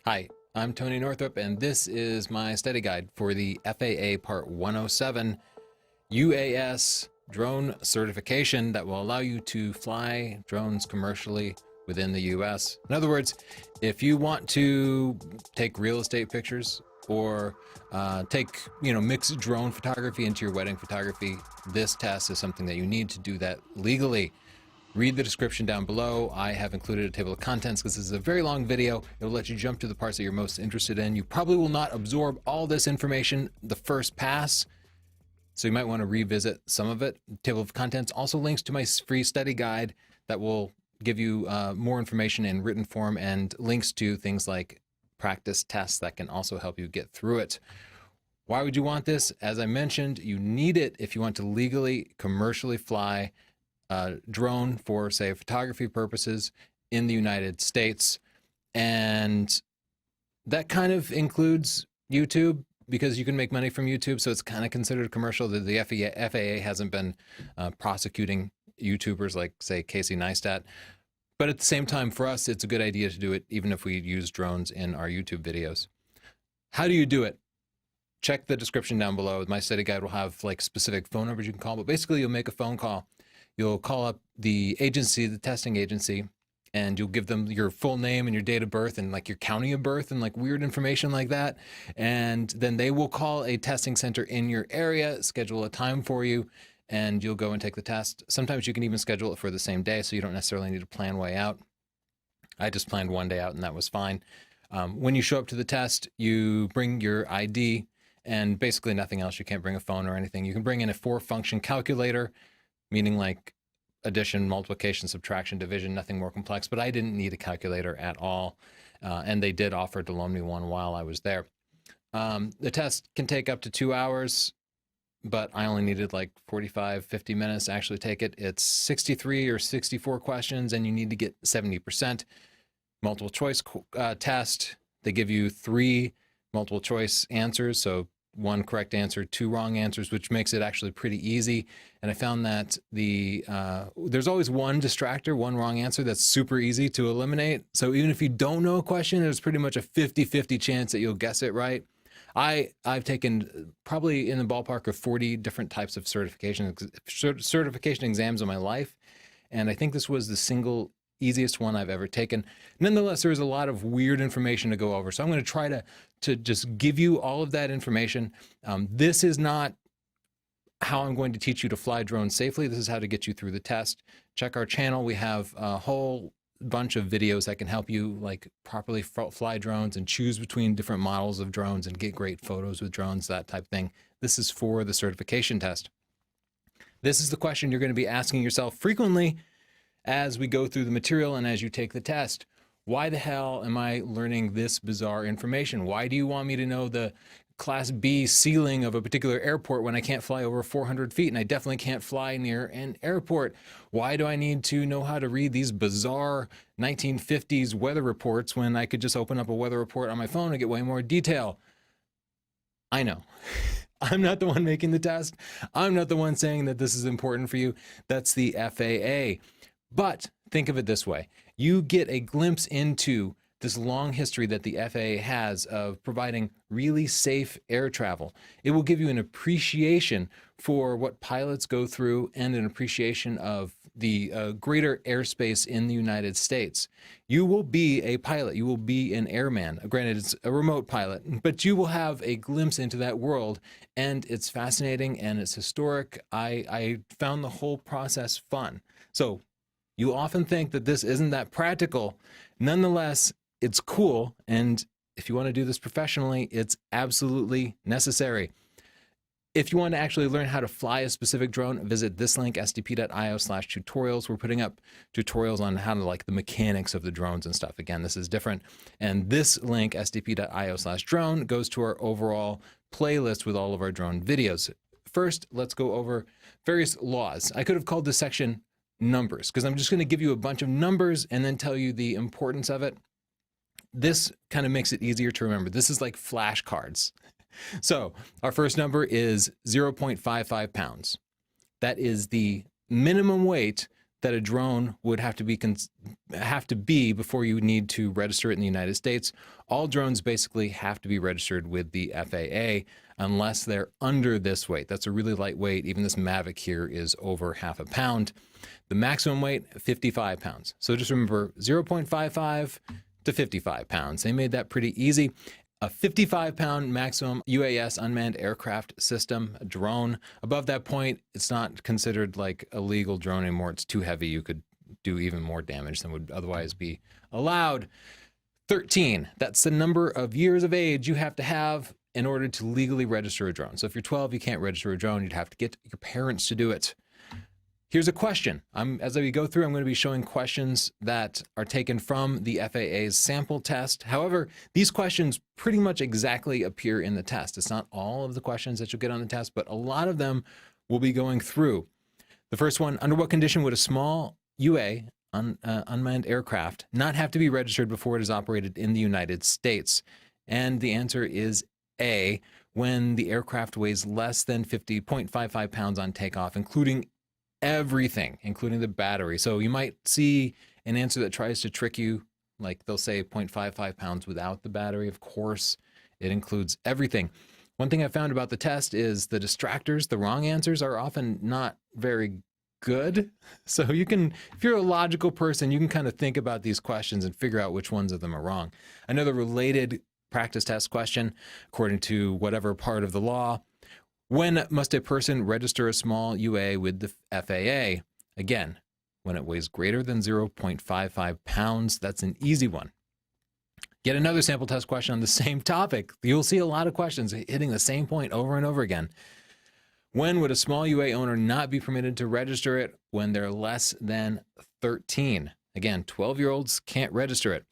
Hi, I'm Tony Northrup, and this is my study guide for the FAA Part 107 UAS drone certification that will allow you to fly drones commercially within the US. In other words, if you want to take real estate pictures or take mix drone photography into your wedding photography, this test is something that you need to do that legally. Read the description down below. I have included a table of contents because this is a very long video. It'll let you jump to the parts that you're most interested in. You probably will not absorb all this information the first pass, so you might want to revisit some of it. The table of contents also links to my free study guide that will give you more information in written form and links to things like practice tests that can also help you get through it. Why would you want this? As I mentioned, you need it if you want to legally, commercially fly drone for, say, photography purposes in the United States. And that kind of includes YouTube because you can make money from YouTube. So it's kind of considered commercial. The FAA hasn't been prosecuting YouTubers like, say, Casey Neistat. But at the same time, for us, it's a good idea to do it even if we use drones in our YouTube videos. How do you do it? Check the description down below. My study guide will have like specific phone numbers you can call, but basically you'll make a phone call. You'll call up the agency, the testing agency, and you'll give them your full name and your date of birth and like your county of birth and like weird information like that. And then they will call a testing center in your area, schedule a time for you, and you'll go and take the test. Sometimes you can even schedule it for the same day, so you don't necessarily need to plan way out. I just planned one day out and that was fine. When you show up to the test, you bring your ID and basically nothing else. You can't bring a phone or anything. You can bring in a 4-function calculator, meaning like addition, multiplication, subtraction, division, nothing more complex, but I didn't need a calculator at all. And they did offer to loan me one while I was there. The test can take up to 2 hours, but I only needed like 45, 50 minutes to actually take it. It's 63 or 64 questions and you need to get 70%. Multiple choice test. They give you 3 multiple choice answers. So 1 correct answer, 2 wrong answers, which makes it actually pretty easy. And I found that there's always one distractor, one wrong answer that's super easy to eliminate. So even if you don't know a question, there's pretty much a 50-50 chance that you'll guess it right. I've taken probably in the ballpark of 40 different types of certification exams in my life. And I think this was the single easiest one I've ever taken. Nonetheless, there is a lot of weird information to go over. So I'm going to try to just give you all of that information. This is not how I'm going to teach you to fly drones safely. This is how to get you through the test. Check our channel. We have a whole bunch of videos that can help you like properly fly drones and choose between different models of drones and get great photos with drones, that type of thing. This is for the certification test. This is the question you're going to be asking yourself frequently as we go through the material and as you take the test. Why the hell am I learning this bizarre information? Why do you want me to know the Class B ceiling of a particular airport when I can't fly over 400 feet and I definitely can't fly near an airport? Why do I need to know how to read these bizarre 1950s weather reports when I could just open up a weather report on my phone and get way more detail? I know. I'm not the one making the test. I'm not the one saying that this is important for you. That's the FAA. But think of it this way. You get a glimpse into this long history that the FAA has of providing really safe air travel. It will give you an appreciation for what pilots go through and an appreciation of the greater airspace in the United States. You will be a pilot. You will be an airman. Granted, it's a remote pilot, but you will have a glimpse into that world, and it's fascinating and it's historic. I found the whole process fun. So you often think that this isn't that practical. Nonetheless, it's cool. And if you want to do this professionally, it's absolutely necessary. If you want to actually learn how to fly a specific drone, visit this link, sdp.io/tutorials. We're putting up tutorials on how to like the mechanics of the drones and stuff. Again, this is different. And this link, sdp.io/drone, goes to our overall playlist with all of our drone videos. First, let's go over various laws. I could have called this section numbers because I'm just going to give you a bunch of numbers and then tell you the importance of it. This kind of makes it easier to remember. This is like flashcards. So our first number is 0.55 pounds. That is the minimum weight that a drone would have to be before you need to register it in the United States. All drones basically have to be registered with the FAA unless they're under this weight. That's a really light weight. Even this Mavic here is over half a pound. The maximum weight, 55 pounds. So just remember 0.55 to 55 pounds. They made that pretty easy. A 55-pound maximum UAS unmanned aircraft system, a drone. Above that point, it's not considered like a legal drone anymore. It's too heavy. You could do even more damage than would otherwise be allowed. 13, that's the number of years of age you have to have in order to legally register a drone. So if you're 12, you can't register a drone. You'd have to get your parents to do it. Here's a question. As we go through, I'm going to be showing questions that are taken from the FAA's sample test. However, these questions pretty much exactly appear in the test. It's not all of the questions that you'll get on the test, but a lot of them will be going through. The first one, under what condition would a small UA, unmanned aircraft, not have to be registered before it is operated in the United States? And the answer is A, when the aircraft weighs less than 50.55 pounds on takeoff, including everything, including the battery. So you might see an answer that tries to trick you, like they'll say 0.55 pounds without the battery. Of course, it includes everything. One thing I found about the test is the distractors, the wrong answers, are often not very good. So you can, if you're a logical person, you can kind of think about these questions and figure out which ones of them are wrong. Another related practice test question, according to whatever part of the law: when must a person register a small UA with the FAA? Again, when it weighs greater than 0.55 pounds. That's an easy one. Get another sample test question on the same topic. You'll see a lot of questions hitting the same point over and over again. When would a small UA owner not be permitted to register it? When they're less than 13. Again, 12-year-olds can't register it.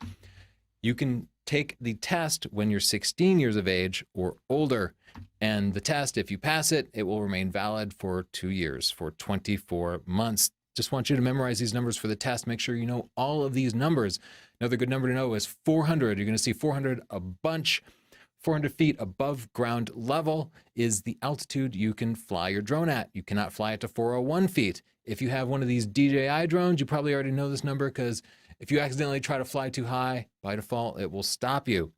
You can take the test when you're 16 years of age or older. And the test, if you pass it, it will remain valid for 2 years, for 24 months. Just want you to memorize these numbers for the test. Make sure you know all of these numbers. Another good number to know is 400. You're going to see 400 a bunch. 400 feet above ground level is the altitude you can fly your drone at. You cannot fly it to 401 feet. If you have one of these DJI drones, you probably already know this number, because if you accidentally try to fly too high, by default, it will stop you.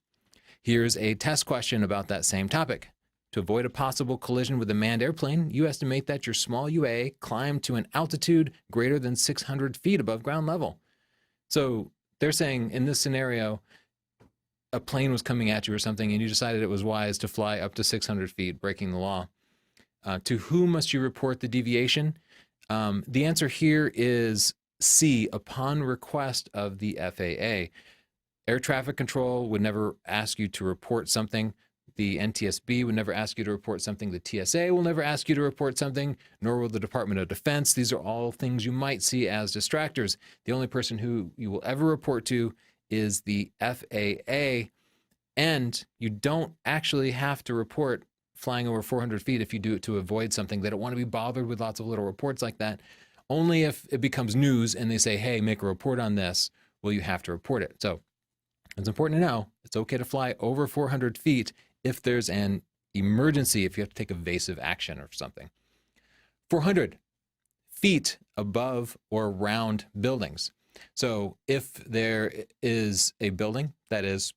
Here's a test question about that same topic. To avoid a possible collision with a manned airplane, you estimate that your small UA climbed to an altitude greater than 600 feet above ground level. So they're saying in this scenario, a plane was coming at you or something, and you decided it was wise to fly up to 600 feet, breaking the law. To whom must you report the deviation? The answer here is C, upon request of the FAA. Air traffic control would never ask you to report something. The NTSB would never ask you to report something. The TSA will never ask you to report something, nor will the Department of Defense. These are all things you might see as distractors. The only person who you will ever report to is the FAA, and you don't actually have to report flying over 400 feet if you do it to avoid something. They don't want to be bothered with lots of little reports like that. Only if it becomes news and they say, hey, make a report on this, will you have to report it. So it's important to know it's okay to fly over 400 feet if there's an emergency, if you have to take evasive action or something. 400 feet above or around buildings. So if there is a building that is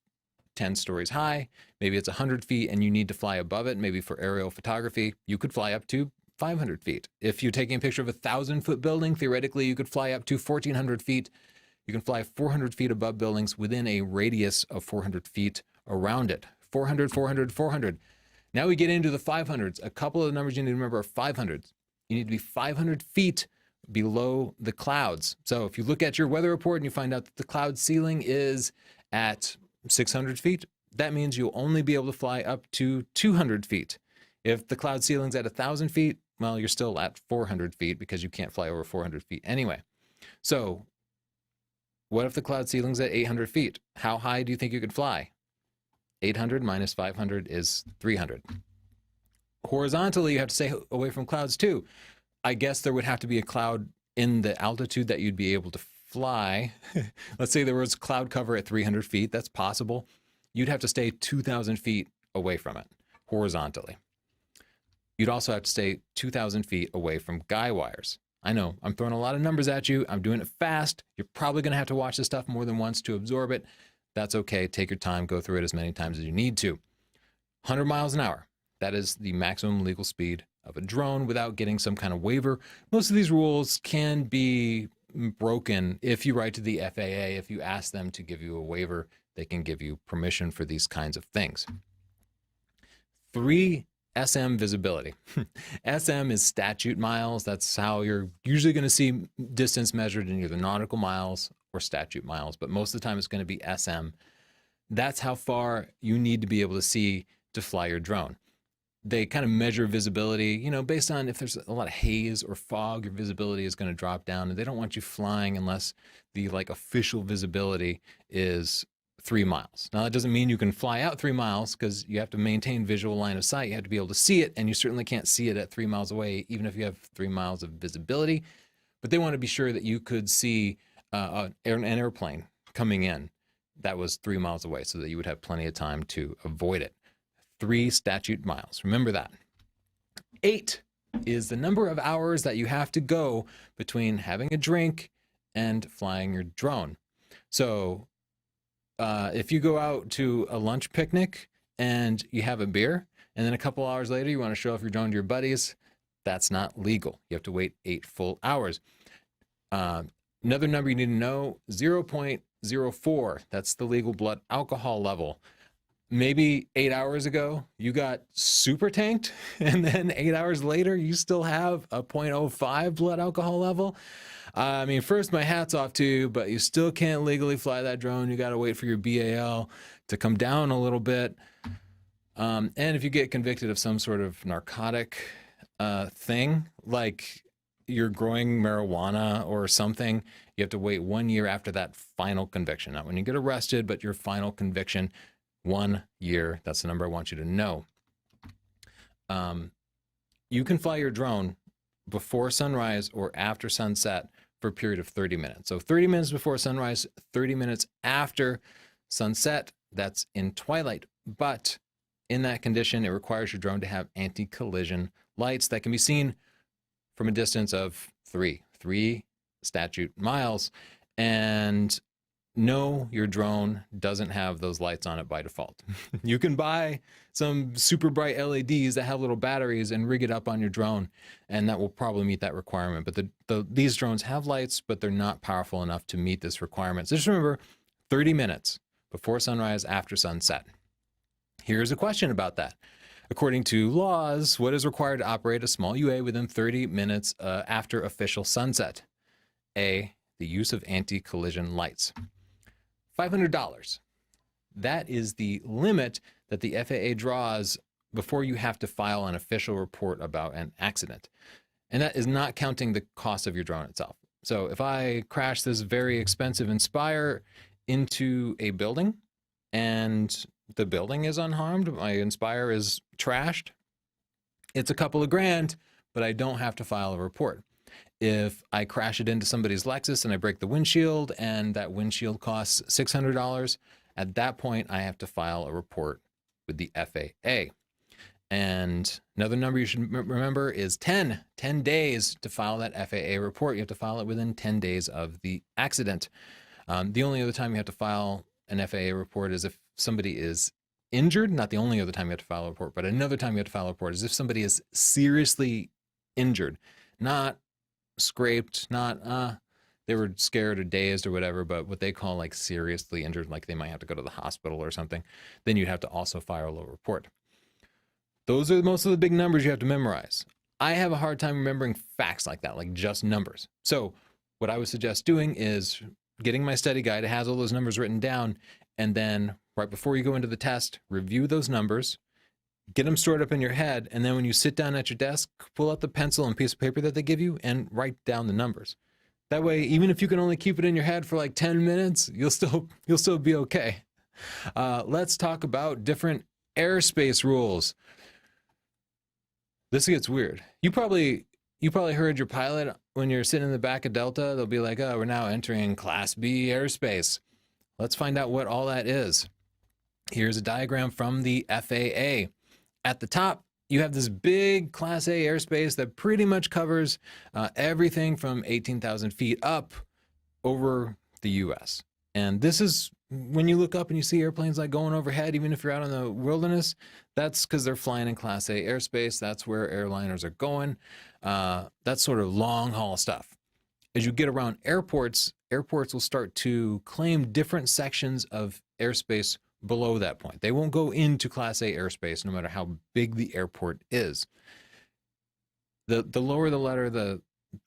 10 stories high, maybe it's 100 feet and you need to fly above it, maybe for aerial photography, you could fly up to 500 feet. If you're taking a picture of a 1,000-foot building, theoretically, you could fly up to 1,400 feet. You can fly 400 feet above buildings within a radius of 400 feet around it. 400, 400, 400. Now we get into the 500s. A couple of the numbers you need to remember are 500s. You need to be 500 feet below the clouds. So if you look at your weather report and you find out that the cloud ceiling is at 600 feet, that means you'll only be able to fly up to 200 feet. If the cloud ceiling's at 1,000 feet, well, you're still at 400 feet because you can't fly over 400 feet anyway. So what if the cloud ceiling's at 800 feet? How high do you think you could fly? 800 minus 500 is 300. Horizontally, you have to stay away from clouds too. I guess there would have to be a cloud in the altitude that you'd be able to fly. Let's say there was cloud cover at 300 feet. That's possible. You'd have to stay 2,000 feet away from it horizontally. You'd also have to stay 2,000 feet away from guy wires. I know I'm throwing a lot of numbers at you. I'm doing it fast. You're probably going to have to watch this stuff more than once to absorb it. That's okay. Take your time. Go through it as many times as you need to. 100 miles an hour. That is the maximum legal speed of a drone without getting some kind of waiver. Most of these rules can be broken if you write to the FAA. If you ask them to give you a waiver, they can give you permission for these kinds of things. 3 SM visibility. SM is statute miles. That's how you're usually going to see distance measured in either nautical miles or statute miles, but most of the time it's going to be SM. That's how far you need to be able to see to fly your drone. They kind of measure visibility, you know, based on if there's a lot of haze or fog, your visibility is going to drop down, and they don't want you flying unless the like official visibility is 3 miles. Now that doesn't mean you can fly out 3 miles, because you have to maintain visual line of sight. You have to be able to see it, and you certainly can't see it at 3 miles away, even if you have 3 miles of visibility. But they want to be sure that you could see an airplane coming in that was 3 miles away, so that you would have plenty of time to avoid it. 3 statute miles. Remember that. 8 is the number of hours that you have to go between having a drink and flying your drone. So if you go out to a lunch picnic and you have a beer, and then a couple hours later you want to show off your drone to your buddies, that's not legal. You have to wait 8 full hours. Another number you need to know, 0.04. That's the legal blood alcohol level. Maybe 8 hours ago, you got super tanked, and then 8 hours later, you still have a 0.05 blood alcohol level. I mean, first, my hat's off to you, but you still can't legally fly that drone. You got to wait for your BAL to come down a little bit. And if you get convicted of some sort of narcotic thing, like you're growing marijuana or something, you have to wait 1 year after that final conviction. Not when you get arrested, but your final conviction. 1 year. That's the number I want you to know. You can fly your drone before sunrise or after sunset for a period of 30 minutes. So 30 minutes before sunrise, 30 minutes after sunset, that's in twilight. But in that condition, it requires your drone to have anti-collision lights that can be seen from a distance of 3 statute miles. And no, your drone doesn't have those lights on it by default. You can buy some super bright LEDs that have little batteries and rig it up on your drone, and that will probably meet that requirement. But these drones have lights, but they're not powerful enough to meet this requirement. So just remember, 30 minutes before sunrise, after sunset. Here's a question about that. According to laws, what is required to operate a small UA within 30 minutes after official sunset? A, the use of anti-collision lights. $500. That is the limit that the FAA draws before you have to file an official report about an accident. And that is not counting the cost of your drone itself. So if I crash this very expensive Inspire into a building and the building is unharmed, my Inspire is trashed, it's a couple of grand, but I don't have to file a report. If I crash it into somebody's Lexus and I break the windshield and that windshield costs $600, at that point I have to file a report with the FAA. And another number you should remember is 10 days to file that FAA report. You have to file it within 10 days of the accident. The only other time you have to file an FAA report is if somebody is injured. Not the only other time you have to file a report, but another time you have to file a report is if somebody is seriously injured, not scraped, not they were scared or dazed or whatever, but what they call like seriously injured, like they might have to go to the hospital or something, then you'd have to also file a report. Those are most of the big numbers you have to memorize. I have a hard time remembering facts like that, like just numbers. So what I would suggest doing is getting my study guide. It has all those numbers written down, and then right before you go into the test, review those numbers, get them stored up in your head, and then when you sit down at your desk, pull out the pencil and piece of paper that they give you and write down the numbers. That way, even if you can only keep it in your head for like 10 minutes, you'll still be okay. Let's talk about different airspace rules. This gets weird. You probably heard your pilot when you're sitting in the back of Delta. They'll be like, "Oh, we're now entering Class B airspace." Let's find out what all that is. Here's a diagram from the FAA. At the top, you have this big Class A airspace that pretty much covers everything from 18,000 feet up over the US. And this is when you look up and you see airplanes like going overhead, even if you're out in the wilderness, that's because they're flying in Class A airspace. That's where airliners are going. That's sort of long haul stuff. As you get around airports, airports will start to claim different sections of airspace below that point. They won't go into Class A airspace no matter how big the airport is. The lower the letter, the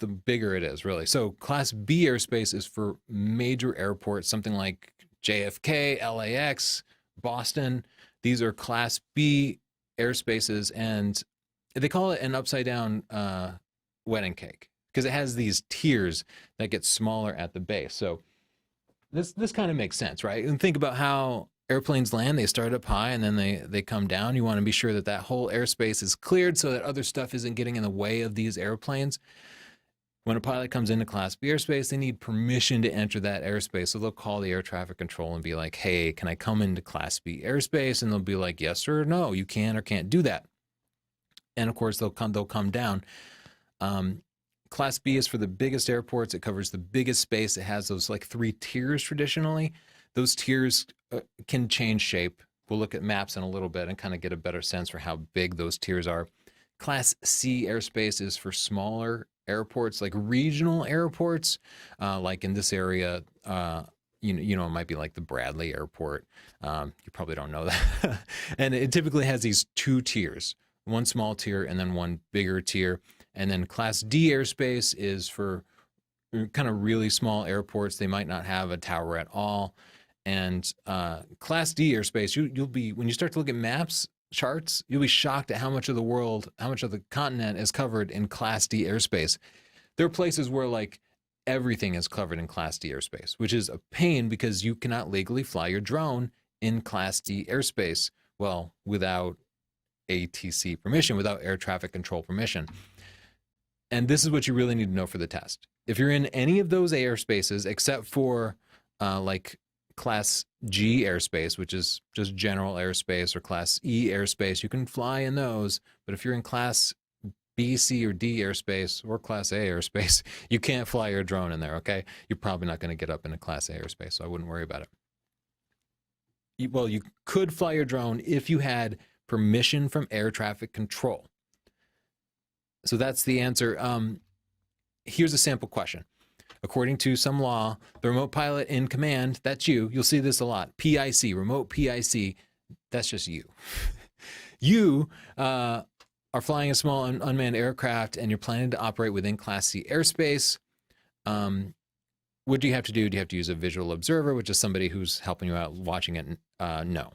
bigger it is, really. So Class B airspace is for major airports, something like JFK, LAX, Boston. These are Class B airspaces, and they call it an upside down wedding cake because it has these tiers that get smaller at the base. So this kind of makes sense, right? And think about how airplanes land. They start up high and then they come down. You want to be sure that that whole airspace is cleared so that other stuff isn't getting in the way of these airplanes. When a pilot comes into Class B airspace, they need permission to enter that airspace. So they'll call the air traffic control and be like, hey, can I come into Class B airspace? And they'll be like, yes or no, you can or can't do that. And of course, they'll come down. Class B is for the biggest airports. It covers the biggest space. It has those like 3 tiers traditionally. Those tiers can change shape. We'll look at maps in a little bit and kind of get a better sense for how big those tiers are. Class C airspace is for smaller airports, like regional airports, like in this area, it might be like the Bradley Airport. You probably don't know that. And it typically has these 2 tiers, one small tier and then one bigger tier. And then Class D airspace is for kind of really small airports. They might not have a tower at all. And Class D airspace, you'll be, when you start to look at maps, charts, you'll be shocked at how much of the world, how much of the continent is covered in Class D airspace. There are places where like everything is covered in Class D airspace, which is a pain because you cannot legally fly your drone in Class D airspace, well, without ATC permission, without air traffic control permission. And this is what you really need to know for the test. If you're in any of those airspaces, except for like Class G airspace, which is just general airspace, or Class E airspace, you can fly in those. But if you're in Class B, C, or D airspace, or Class A airspace, you can't fly your drone in there, okay? You're probably not going to get up in a Class A airspace, so I wouldn't worry about it. Well, you could fly your drone if you had permission from air traffic control. So that's the answer. Here's a sample question. According to some law, the remote pilot in command, that's you. You'll see this a lot. PIC, remote PIC, that's just you. You are flying a small unmanned aircraft and you're planning to operate within Class C airspace. What do you have to do? Do you have to use a visual observer, which is somebody who's helping you out watching it? No.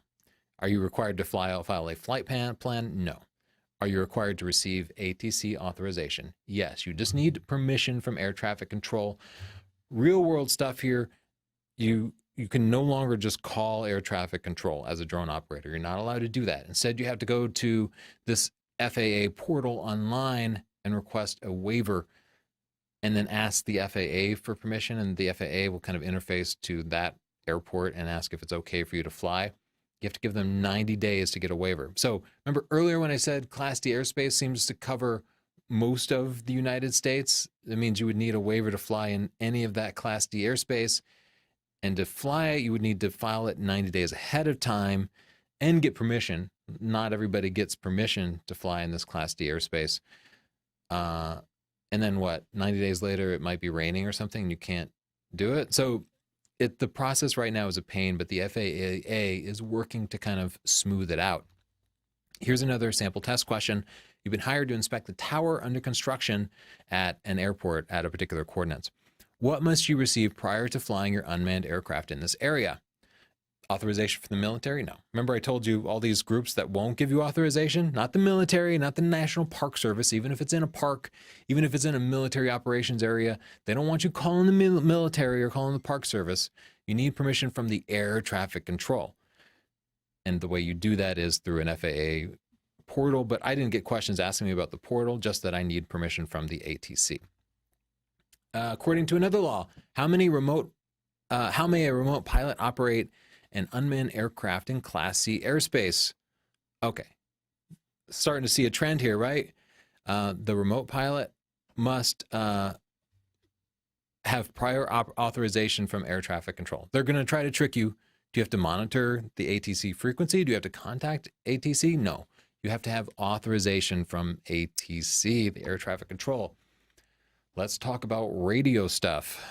Are you required to file a flight plan? No. Are you required to receive ATC authorization? Yes, you just need permission from air traffic control. Real world stuff here, you can no longer just call air traffic control as a drone operator. You're not allowed to do that. Instead, you have to go to this FAA portal online and request a waiver and then ask the FAA for permission, and the FAA will kind of interface to that airport and ask if it's okay for you to fly. You have to give them 90 days to get a waiver. So remember earlier when I said Class D airspace seems to cover most of the United States? That means you would need a waiver to fly in any of that Class D airspace. And to fly it, you would need to file it 90 days ahead of time and get permission. Not everybody gets permission to fly in this Class D airspace. And then what? 90 days later, it might be raining or something and you can't do it. So the process right now is a pain, but the FAA is working to kind of smooth it out. Here's another sample test question. You've been hired to inspect the tower under construction at an airport at a particular coordinates. What must you receive prior to flying your unmanned aircraft in this area? Authorization from the military? No. Remember I told you all these groups that won't give you authorization? Not the military, not the National Park Service, even if it's in a park, even if it's in a military operations area. They don't want you calling the military or calling the Park Service. You need permission from the air traffic control. And the way you do that is through an FAA portal, but I didn't get questions asking me about the portal, just that I need permission from the ATC. According to another law, how may a remote pilot operate an unmanned aircraft in Class C airspace? Okay. starting to see a trend here, right? The remote pilot must have prior authorization from air traffic control. They're going to try to trick you. Do you have to monitor the ATC frequency? Do you have to contact ATC? No. You have to have authorization from ATC, the air traffic control. Let's talk about radio stuff.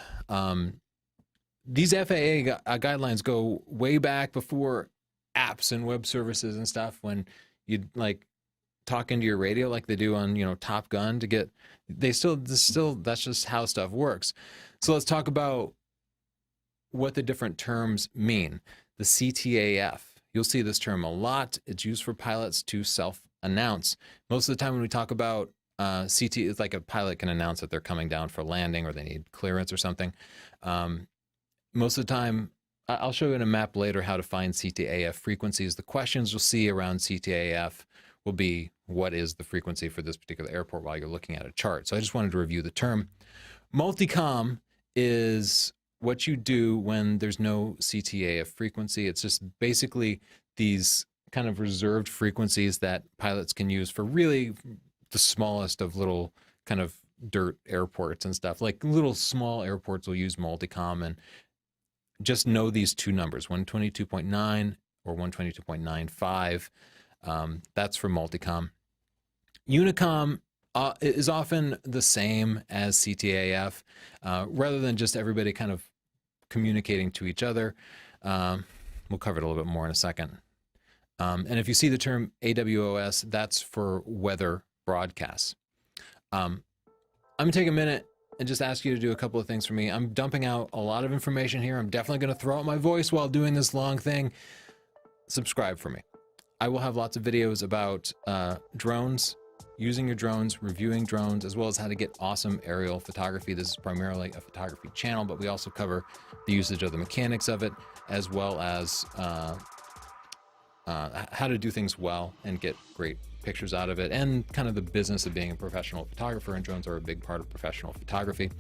These FAA guidelines go way back before apps and web services and stuff, when you'd like talk into your radio like they do on, Top Gun to get, that's just how stuff works. So let's talk about what the different terms mean. The CTAF, you'll see this term a lot. It's used for pilots to self-announce. Most of the time when we talk about CT, it's like a pilot can announce that they're coming down for landing or they need clearance or something. Most of the time, I'll show you in a map later how to find CTAF frequencies. The questions you'll see around CTAF will be, what is the frequency for this particular airport while you're looking at a chart. So I just wanted to review the term. Multicom is what you do when there's no CTAF frequency. It's just basically these kind of reserved frequencies that pilots can use for really the smallest of little kind of dirt airports and stuff. Like little small airports will use multicom, and just know these two numbers, 122.9 or 122.95. That's for multicom. Unicom is often the same as CTAF, rather than just everybody kind of communicating to each other. We'll cover it a little bit more in a second. And if you see the term AWOS, that's for weather broadcasts. I'm going to take a minute and just ask you to do a couple of things for me. I'm dumping out a lot of information here. I'm definitely going to throw out my voice while doing this long thing. Subscribe for me. I will have lots of videos about drones, using your drones, reviewing drones, as well as how to get awesome aerial photography. This is primarily a photography channel, but we also cover the usage of the mechanics of it, as well as how to do things well and get great pictures out of it, and kind of the business of being a professional photographer, and drones are a big part of professional photography.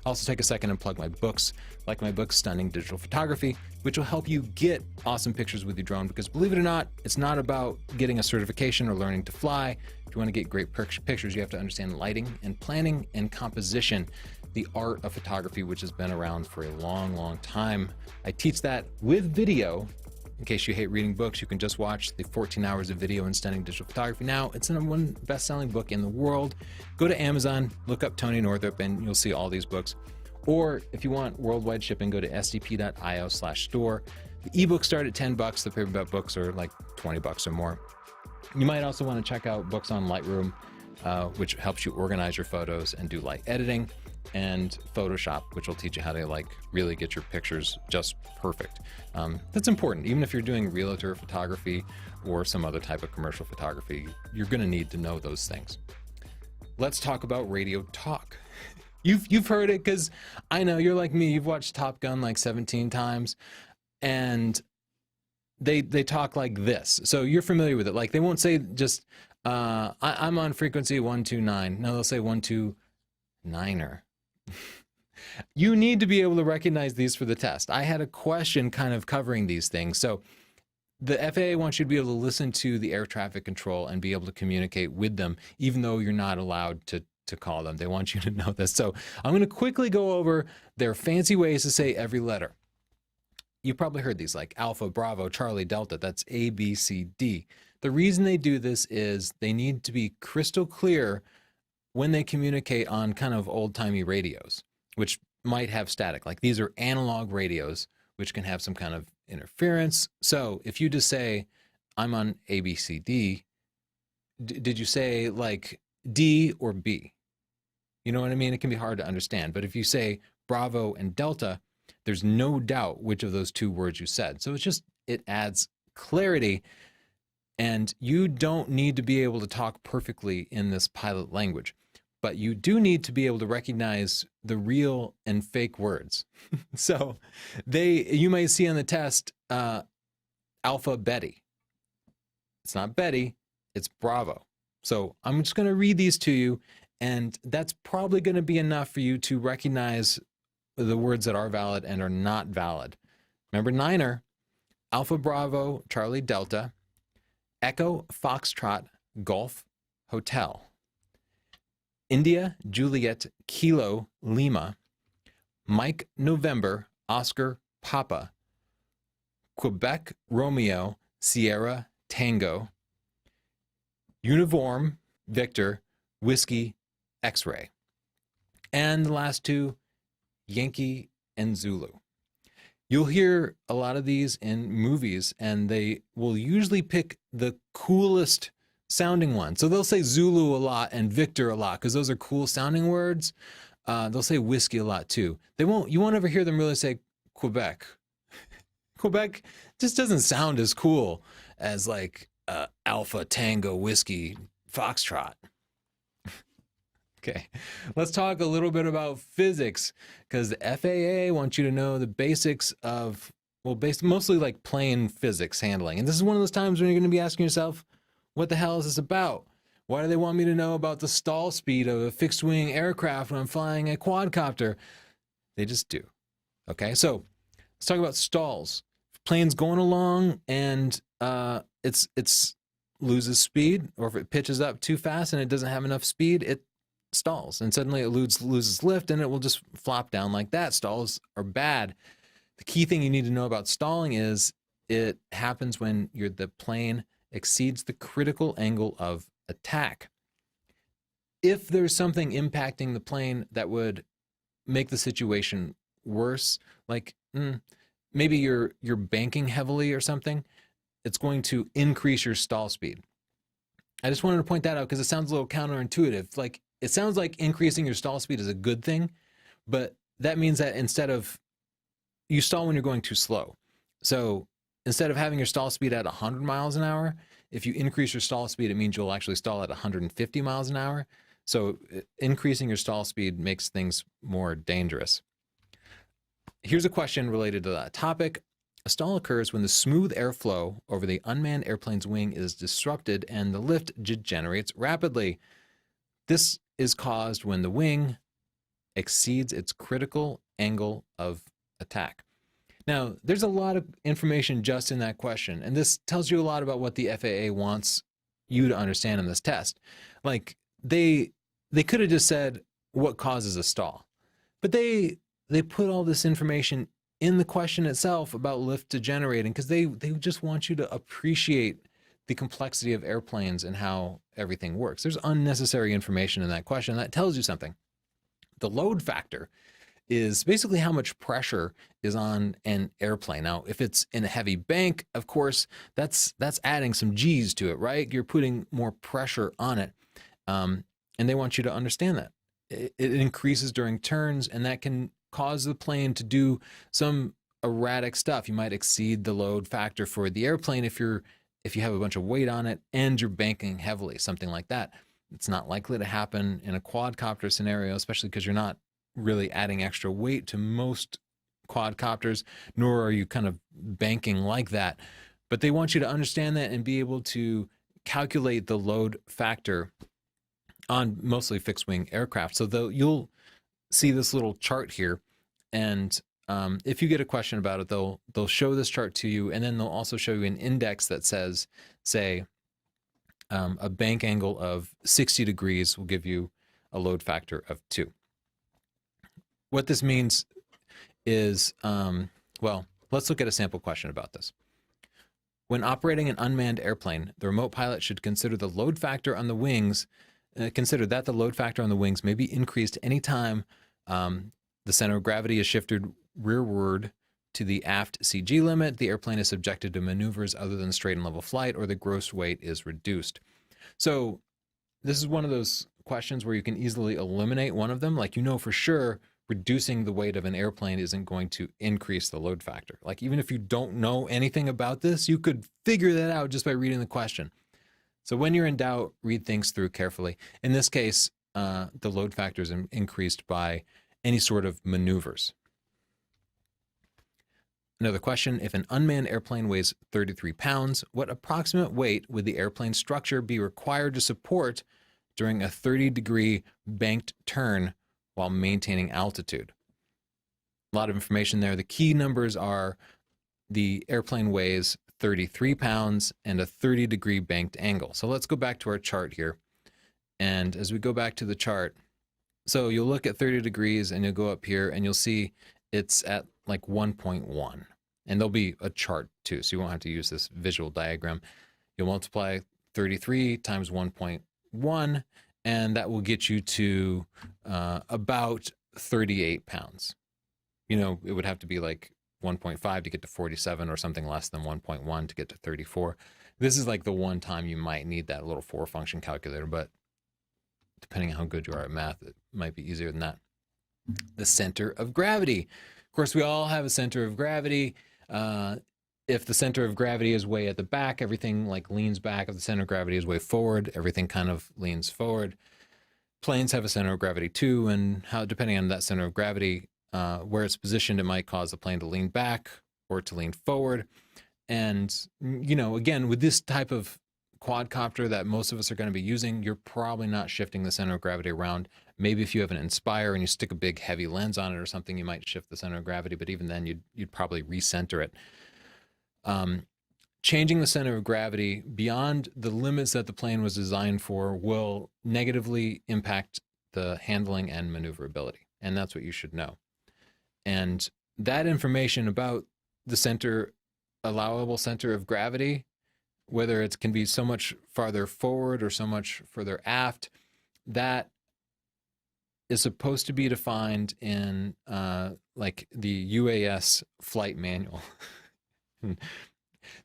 I'll also take a second and plug my books, like my book, Stunning Digital Photography, which will help you get awesome pictures with your drone, because believe it or not, it's not about getting a certification or learning to fly. If you want to get great pictures, you have to understand lighting and planning and composition, the art of photography, which has been around for a long, long time. I teach that with video. In case you hate reading books, you can just watch the 14 hours of video in Stunning Digital Photography. Now, it's the #1 best-selling book in the world. Go to Amazon, look up Tony Northrup, and you'll see all these books. Or if you want worldwide shipping, go to sdp.io/store. The ebooks start at $10. The paperback books are like $20 or more. You might also want to check out books on Lightroom, which helps you organize your photos and do light editing, and Photoshop, which will teach you how to like really get your pictures just perfect. That's important. Even if you're doing realtor photography or some other type of commercial photography, you're going to need to know those things. Let's talk about radio talk. You've heard it, because I know you're like me. You've watched Top Gun like 17 times, and they talk like this. So you're familiar with it. Like they won't say just I'm on frequency 129. No, they'll say 129er. You need to be able to recognize these for the test. I had a question kind of covering these things. So the FAA wants you to be able to listen to the air traffic control and be able to communicate with them, even though you're not allowed to call them. They want you to know this. So I'm going to quickly go over their fancy ways to say every letter. You've probably heard these, like Alpha, Bravo, Charlie, Delta. That's A, B, C, D. The reason they do this is they need to be crystal clear when they communicate on kind of old-timey radios, which might have static. Like these are analog radios, which can have some kind of interference. So if you just say, I'm on ABCD, did you say like D or B? You know what I mean? It can be hard to understand. But if you say Bravo and Delta, there's no doubt which of those two words you said. So it adds clarity. And you don't need to be able to talk perfectly in this pilot language, but you do need to be able to recognize the real and fake words. So you may see on the test, Alpha Betty. It's not Betty, it's Bravo. So I'm just going to read these to you, and that's probably going to be enough for you to recognize the words that are valid and are not valid. Remember, Niner, Alpha Bravo, Charlie Delta, Echo Foxtrot, Golf Hotel. India Juliet Kilo Lima. Mike November Oscar Papa. Quebec Romeo Sierra Tango. Uniform Victor Whiskey X-ray. And the last two, Yankee and Zulu. You'll hear a lot of these in movies, and they will usually pick the coolest sounding one. So they'll say Zulu a lot and Victor a lot because those are cool sounding words. They'll say whiskey a lot too. You won't ever hear them really say Quebec. Quebec just doesn't sound as cool as like Alpha Tango Whiskey Foxtrot. Okay, let's talk a little bit about physics, because the FAA wants you to know the basics of, mostly like plane physics handling. And this is one of those times when you're going to be asking yourself, what the hell is this about? Why do they want me to know about the stall speed of a fixed wing aircraft when I'm flying a quadcopter? They just do. Okay, so let's talk about stalls. Plane's going along and it's loses speed, or if it pitches up too fast and it doesn't have enough speed, it stalls, and suddenly it loses lift and it will just flop down like that. Stalls are bad. The key thing you need to know about stalling is it happens when the plane exceeds the critical angle of attack. If there's something impacting the plane that would make the situation worse, like maybe you're banking heavily or something, it's going to increase your stall speed. I just wanted to point that out because it sounds a little counterintuitive. Like, it sounds like increasing your stall speed is a good thing, but that means that instead of, you stall when you're going too slow. So instead of having your stall speed at 100 miles an hour, if you increase your stall speed, it means you'll actually stall at 150 miles an hour. So increasing your stall speed makes things more dangerous. Here's a question related to that topic. A stall occurs when the smooth airflow over the unmanned airplane's wing is disrupted and the lift degenerates rapidly. This is caused when the wing exceeds its critical angle of attack. Now, there's a lot of information just in that question, and this tells you a lot about what the FAA wants you to understand in this test. Like, they could have just said what causes a stall, but they put all this information in the question itself about lift degenerating because they just want you to appreciate the complexity of airplanes and how everything works. There's unnecessary information in that question that tells you something. The load factor is basically how much pressure is on an airplane. Now, if it's in a heavy bank, of course, that's adding some G's to it, right? You're putting more pressure on it. And they want you to understand that. It increases during turns, and that can cause the plane to do some erratic stuff. You might exceed the load factor for the airplane if you have a bunch of weight on it and you're banking heavily, something like that. It's not likely to happen in a quadcopter scenario, especially because you're not really adding extra weight to most quadcopters, nor are you kind of banking like that. But they want you to understand that and be able to calculate the load factor on mostly fixed wing aircraft. So you'll see this little chart here, and if you get a question about it, they'll show this chart to you, and then they'll also show you an index that says, say, a bank angle of 60 degrees will give you a load factor of 2. What this means is, well, let's look at a sample question about this. When operating an unmanned airplane, the remote pilot should consider the load factor on the wings. Consider that the load factor on the wings may be increased anytime the center of gravity is shifted rearward to the aft CG limit, the airplane is subjected to maneuvers other than straight and level flight, or the gross weight is reduced. So this is one of those questions where you can easily eliminate one of them. Like, you know for sure reducing the weight of an airplane isn't going to increase the load factor. Like, even if you don't know anything about this, you could figure that out just by reading the question. So when you're in doubt, read things through carefully. In this case, the load factor is increased by any sort of maneuvers. Another question, if an unmanned airplane weighs 33 pounds, what approximate weight would the airplane structure be required to support during a 30-degree banked turn while maintaining altitude? A lot of information there. The key numbers are the airplane weighs 33 pounds and a 30-degree banked angle. So let's go back to our chart here. And as we go back to the chart, so you'll look at 30 degrees and you'll go up here and you'll see it's at like 1.1. And there'll be a chart too, so you won't have to use this visual diagram. You'll multiply 33 times 1.1, and that will get you to about 38 pounds. You know, it would have to be like 1.5 to get to 47 or something less than 1.1 to get to 34. This is like the one time you might need that little 4-function calculator, but depending on how good you are at math, it might be easier than that. The center of gravity. Of course, we all have a center of gravity. If the center of gravity is way at the back, everything like leans back. If the center of gravity is way forward, everything kind of leans forward. Planes have a center of gravity too, and how, depending on that center of gravity, where it's positioned, it might cause the plane to lean back or to lean forward. And, you know, again, with this type of quadcopter that most of us are going to be using, you're probably not shifting the center of gravity around. Maybe if you have an Inspire and you stick a big heavy lens on it or something, you might shift the center of gravity, but even then you'd probably recenter it. Changing the center of gravity beyond the limits that the plane was designed for will negatively impact the handling and maneuverability, and that's what you should know. And that information about the allowable center of gravity, whether it can be so much farther forward or so much further aft, that is supposed to be defined in like the UAS flight manual.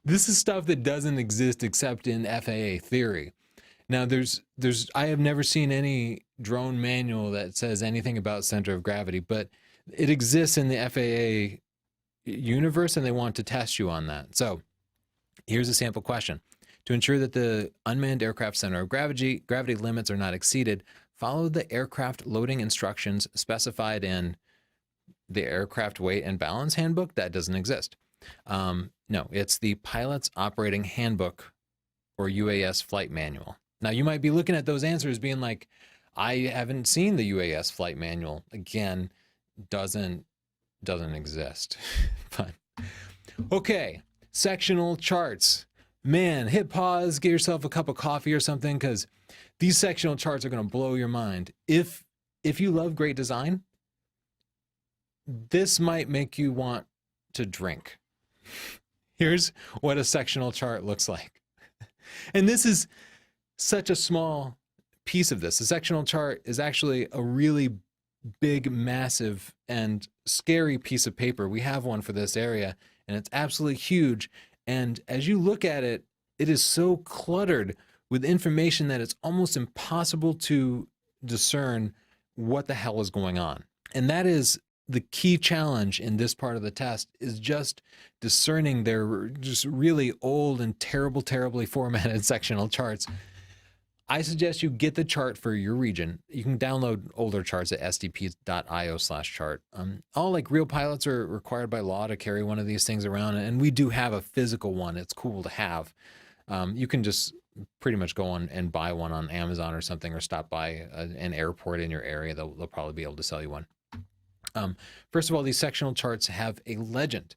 This is stuff that doesn't exist except in FAA theory. Now, I have never seen any drone manual that says anything about center of gravity, but it exists in the FAA universe, and they want to test you on that. So here's a sample question. To ensure that the unmanned aircraft center of gravity limits are not exceeded, follow the aircraft loading instructions specified in the aircraft weight and balance handbook. That doesn't exist. No, it's the pilot's operating handbook or UAS flight manual. Now, you might be looking at those answers being like, I haven't seen the UAS flight manual. Again, doesn't exist. Fine. Okay, sectional charts. Man, hit pause, get yourself a cup of coffee or something, because these sectional charts are going to blow your mind. If you love great design, this might make you want to drink. Here's what a sectional chart looks like. And this is such a small piece of this. The sectional chart is actually a really big, massive, and scary piece of paper. We have one for this area, and it's absolutely huge. And as you look at it, it is so cluttered with information that it's almost impossible to discern what the hell is going on. And that is the key challenge in this part of the test, is just discerning their just really old and terribly formatted sectional charts. I suggest you get the chart for your region. You can download older charts at sdp.io/chart. All like real pilots are required by law to carry one of these things around, and we do have a physical one. It's cool to have. You can just pretty much go on and buy one on Amazon or something, or stop by an airport in your area. They'll probably be able to sell you one. First of all, these sectional charts have a legend.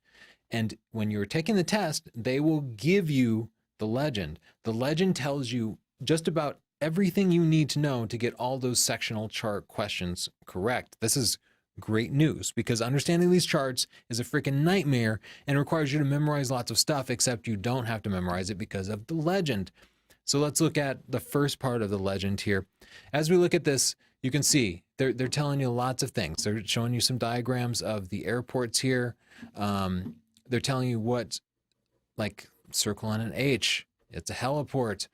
And when you're taking the test, they will give you the legend. The legend tells you just about everything you need to know to get all those sectional chart questions correct. This is great news, because understanding these charts is a freaking nightmare and requires you to memorize lots of stuff, except you don't have to memorize it because of the legend. So let's look at the first part of the legend here. As we look at this, you can see they're telling you lots of things. They're showing you some diagrams of the airports here. They're telling you what, like, circle on an H, it's a heliport.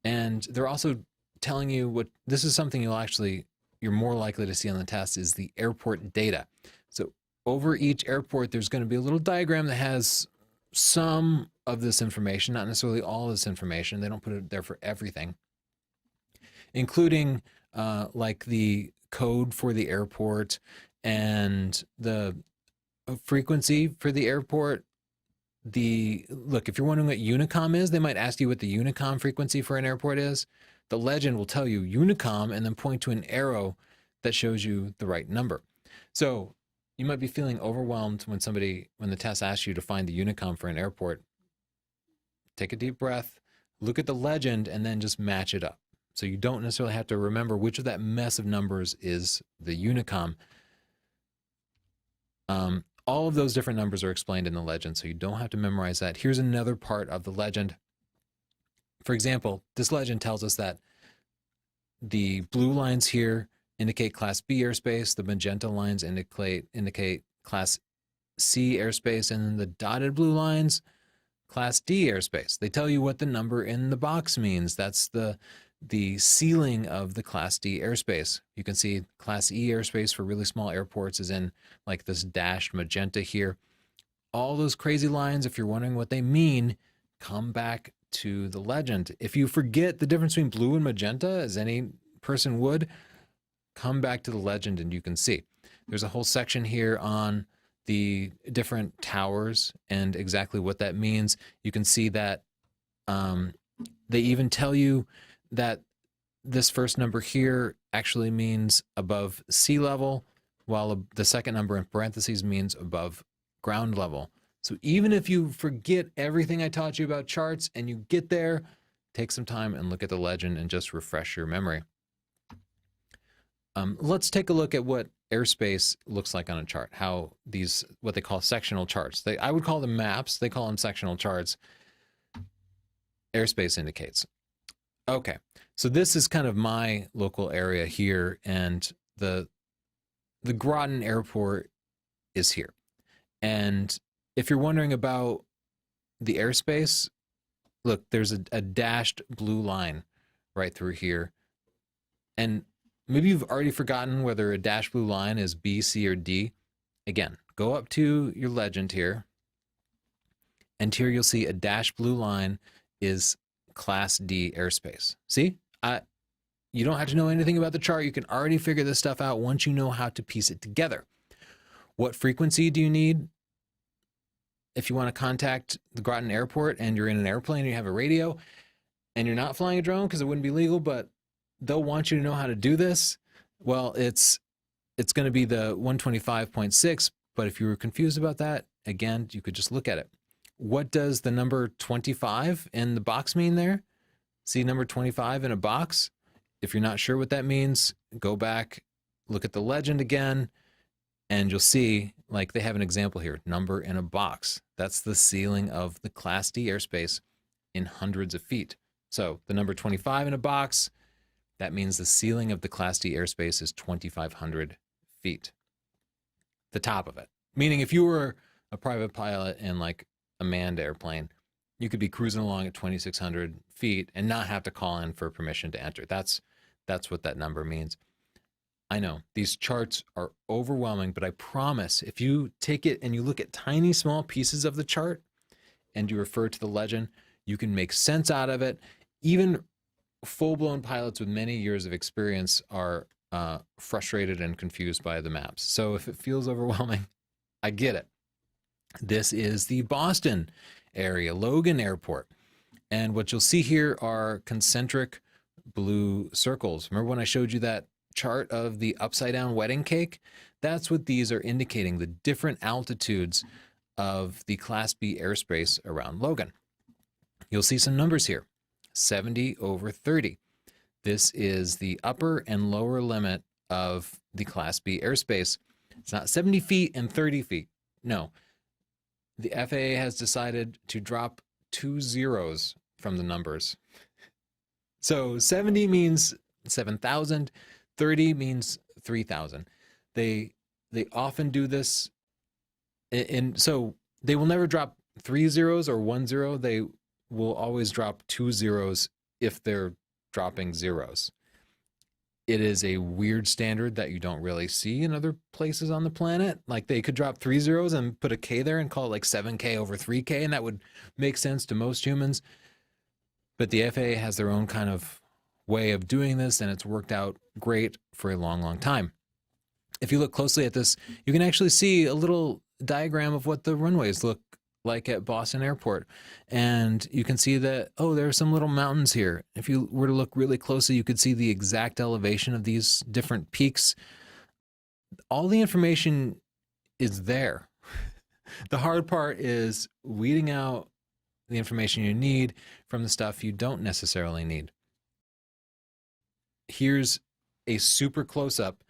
And they're also telling you what, this is something you're more likely to see on the test, is the airport data. So over each airport, there's going to be a little diagram that has some of this information, not necessarily all of this information. They don't put it there for everything, including like the code for the airport and the frequency for the airport. Look, if you're wondering what Unicom is, they might ask you what the Unicom frequency for an airport is. The legend will tell you Unicom and then point to an arrow that shows you the right number. So you might be feeling overwhelmed when the test asks you to find the Unicom for an airport. take a deep breath, look at the legend, and then just match it up. So you don't necessarily have to remember which of that mess of numbers is the Unicom. All of those different numbers are explained in the legend, so you don't have to memorize that. Here's another part of the legend. For example, this legend tells us that the blue lines here indicate Class B airspace, the magenta lines indicate Class C airspace, and then the dotted blue lines, Class D airspace. They tell you what the number in the box means. That's the ceiling of the Class D airspace. You can see Class E airspace for really small airports is in like this dashed magenta here. All those crazy lines, if you're wondering what they mean, come back to the legend. If you forget the difference between blue and magenta, as any person would, come back to the legend and you can see. There's a whole section here on the different towers and exactly what that means. You can see that they even tell you that this first number here actually means above sea level, while the second number in parentheses means above ground level. So even if you forget everything I taught you about charts and you get there, take some time and look at the legend and just refresh your memory. Let's take a look at what airspace looks like on a chart, how these, what they call sectional charts. I would call them maps, they call them sectional charts. Airspace indicates. Okay, so this is kind of my local area here, and the Groton Airport is here. And if you're wondering about the airspace, look, there's a dashed blue line right through here. And maybe you've already forgotten whether a dashed blue line is B, C, or D. Again, go up to your legend here, and here you'll see a dashed blue line is Class D airspace. See? You don't have to know anything about the chart. You can already figure this stuff out once you know how to piece it together. What frequency do you need if you want to contact the Groton Airport and you're in an airplane and you have a radio and you're not flying a drone because it wouldn't be legal, but they'll want you to know how to do this? Well, it's going to be the 125.6, but if you were confused about that, again, you could just look at it. What does the number 25 in the box mean there? See number 25 in a box? If you're not sure what that means, go back, look at the legend again, and you'll see, like, they have an example here, number in a box. That's the ceiling of the Class D airspace in hundreds of feet. So the number 25 in a box, that means the ceiling of the Class D airspace is 2,500 feet. The top of it. Meaning if you were a private pilot in like a manned airplane, you could be cruising along at 2,600 feet and not have to call in for permission to enter. That's what that number means. I know these charts are overwhelming, but I promise if you take it and you look at tiny small pieces of the chart and you refer to the legend, you can make sense out of it. Even full-blown pilots with many years of experience are frustrated and confused by the maps. So if it feels overwhelming, I get it. This is the Boston area, Logan Airport. And what you'll see here are concentric blue circles. Remember when I showed you that chart of the upside down wedding cake? That's what these are indicating, the different altitudes of the Class B airspace around Logan. You'll see some numbers here, 70 over 30. This is the upper and lower limit of the Class B airspace. It's not 70 feet and 30 feet. No, the FAA has decided to drop 2 zeros from the numbers. So 70 means 7,000, 30 means 3,000. They often do this, and so they will never drop 3 zeros or 1 zero. They will always drop 2 zeros if they're dropping zeros. It is a weird standard that you don't really see in other places on the planet. Like they could drop 3 zeros and put a K there and call it like 7K over 3K, and that would make sense to most humans. But the FAA has their own kind of way of doing this, and it's worked out great for a long, long time. If you look closely at this, you can actually see a little diagram of what the runways look like at Boston Airport. And you can see that, oh, there are some little mountains here. If you were to look really closely, you could see the exact elevation of these different peaks. All the information is there. The hard part is weeding out the information you need from the stuff you don't necessarily need. Here's a super close-up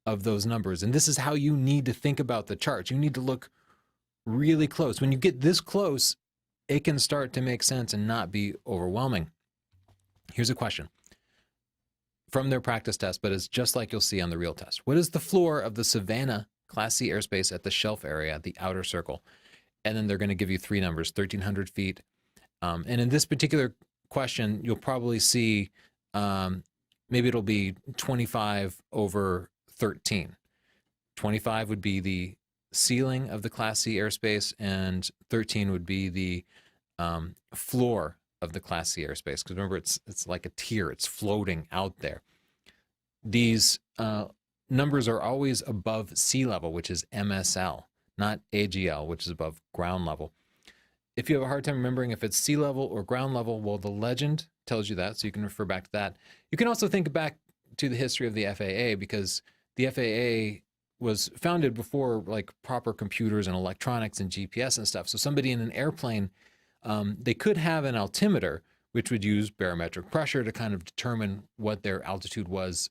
of those numbers. And this is how you need to think about the charts. You need to look really close. When you get this close, it can start to make sense and not be overwhelming. Here's a question from their practice test, but it's just like you'll see on the real test. What is the floor of the Savannah Class C airspace at the shelf area, the outer circle? And then they're going to give you three numbers, 1,300 feet. And in this particular question, you'll probably see maybe it'll be 25 over 13. 25 would be the ceiling of the Class C airspace, and 13 would be the floor of the Class C airspace. Because remember, it's like a tier. It's floating out there. These numbers are always above sea level, which is MSL, not AGL, which is above ground level. If you have a hard time remembering if it's sea level or ground level, well, the legend tells you that, so you can refer back to that. You can also think back to the history of the FAA, because the FAA was founded before like proper computers and electronics and GPS and stuff. So somebody in an airplane, they could have an altimeter, which would use barometric pressure to kind of determine what their altitude was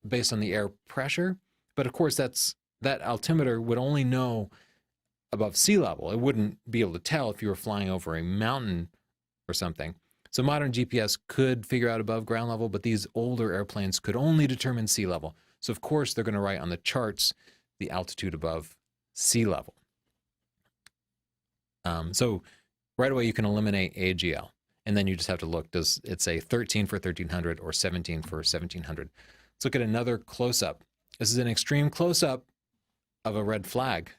based on the air pressure. But of course, that altimeter would only know above sea level. It wouldn't be able to tell if you were flying over a mountain or something. So modern GPS could figure out above ground level, but these older airplanes could only determine sea level. So of course, they're going to write on the charts the altitude above sea level. So right away, you can eliminate AGL. And then you just have to look, does it say 13 for 1,300 or 17 for 1,700? Let's look at another close-up. This is an extreme close-up of a red flag.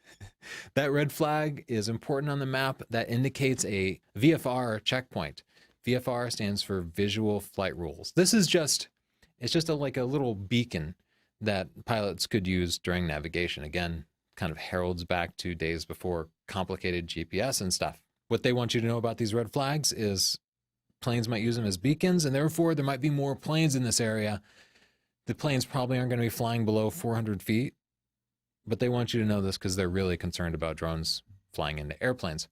That red flag is important on the map. That indicates a VFR checkpoint. VFR stands for Visual Flight Rules. This is like a little beacon that pilots could use during navigation. Again, kind of heralds back to days before complicated GPS and stuff. What they want you to know about these red flags is planes might use them as beacons, and therefore there might be more planes in this area. The planes probably aren't going to be flying below 400 feet, but they want you to know this because they're really concerned about drones flying into airplanes.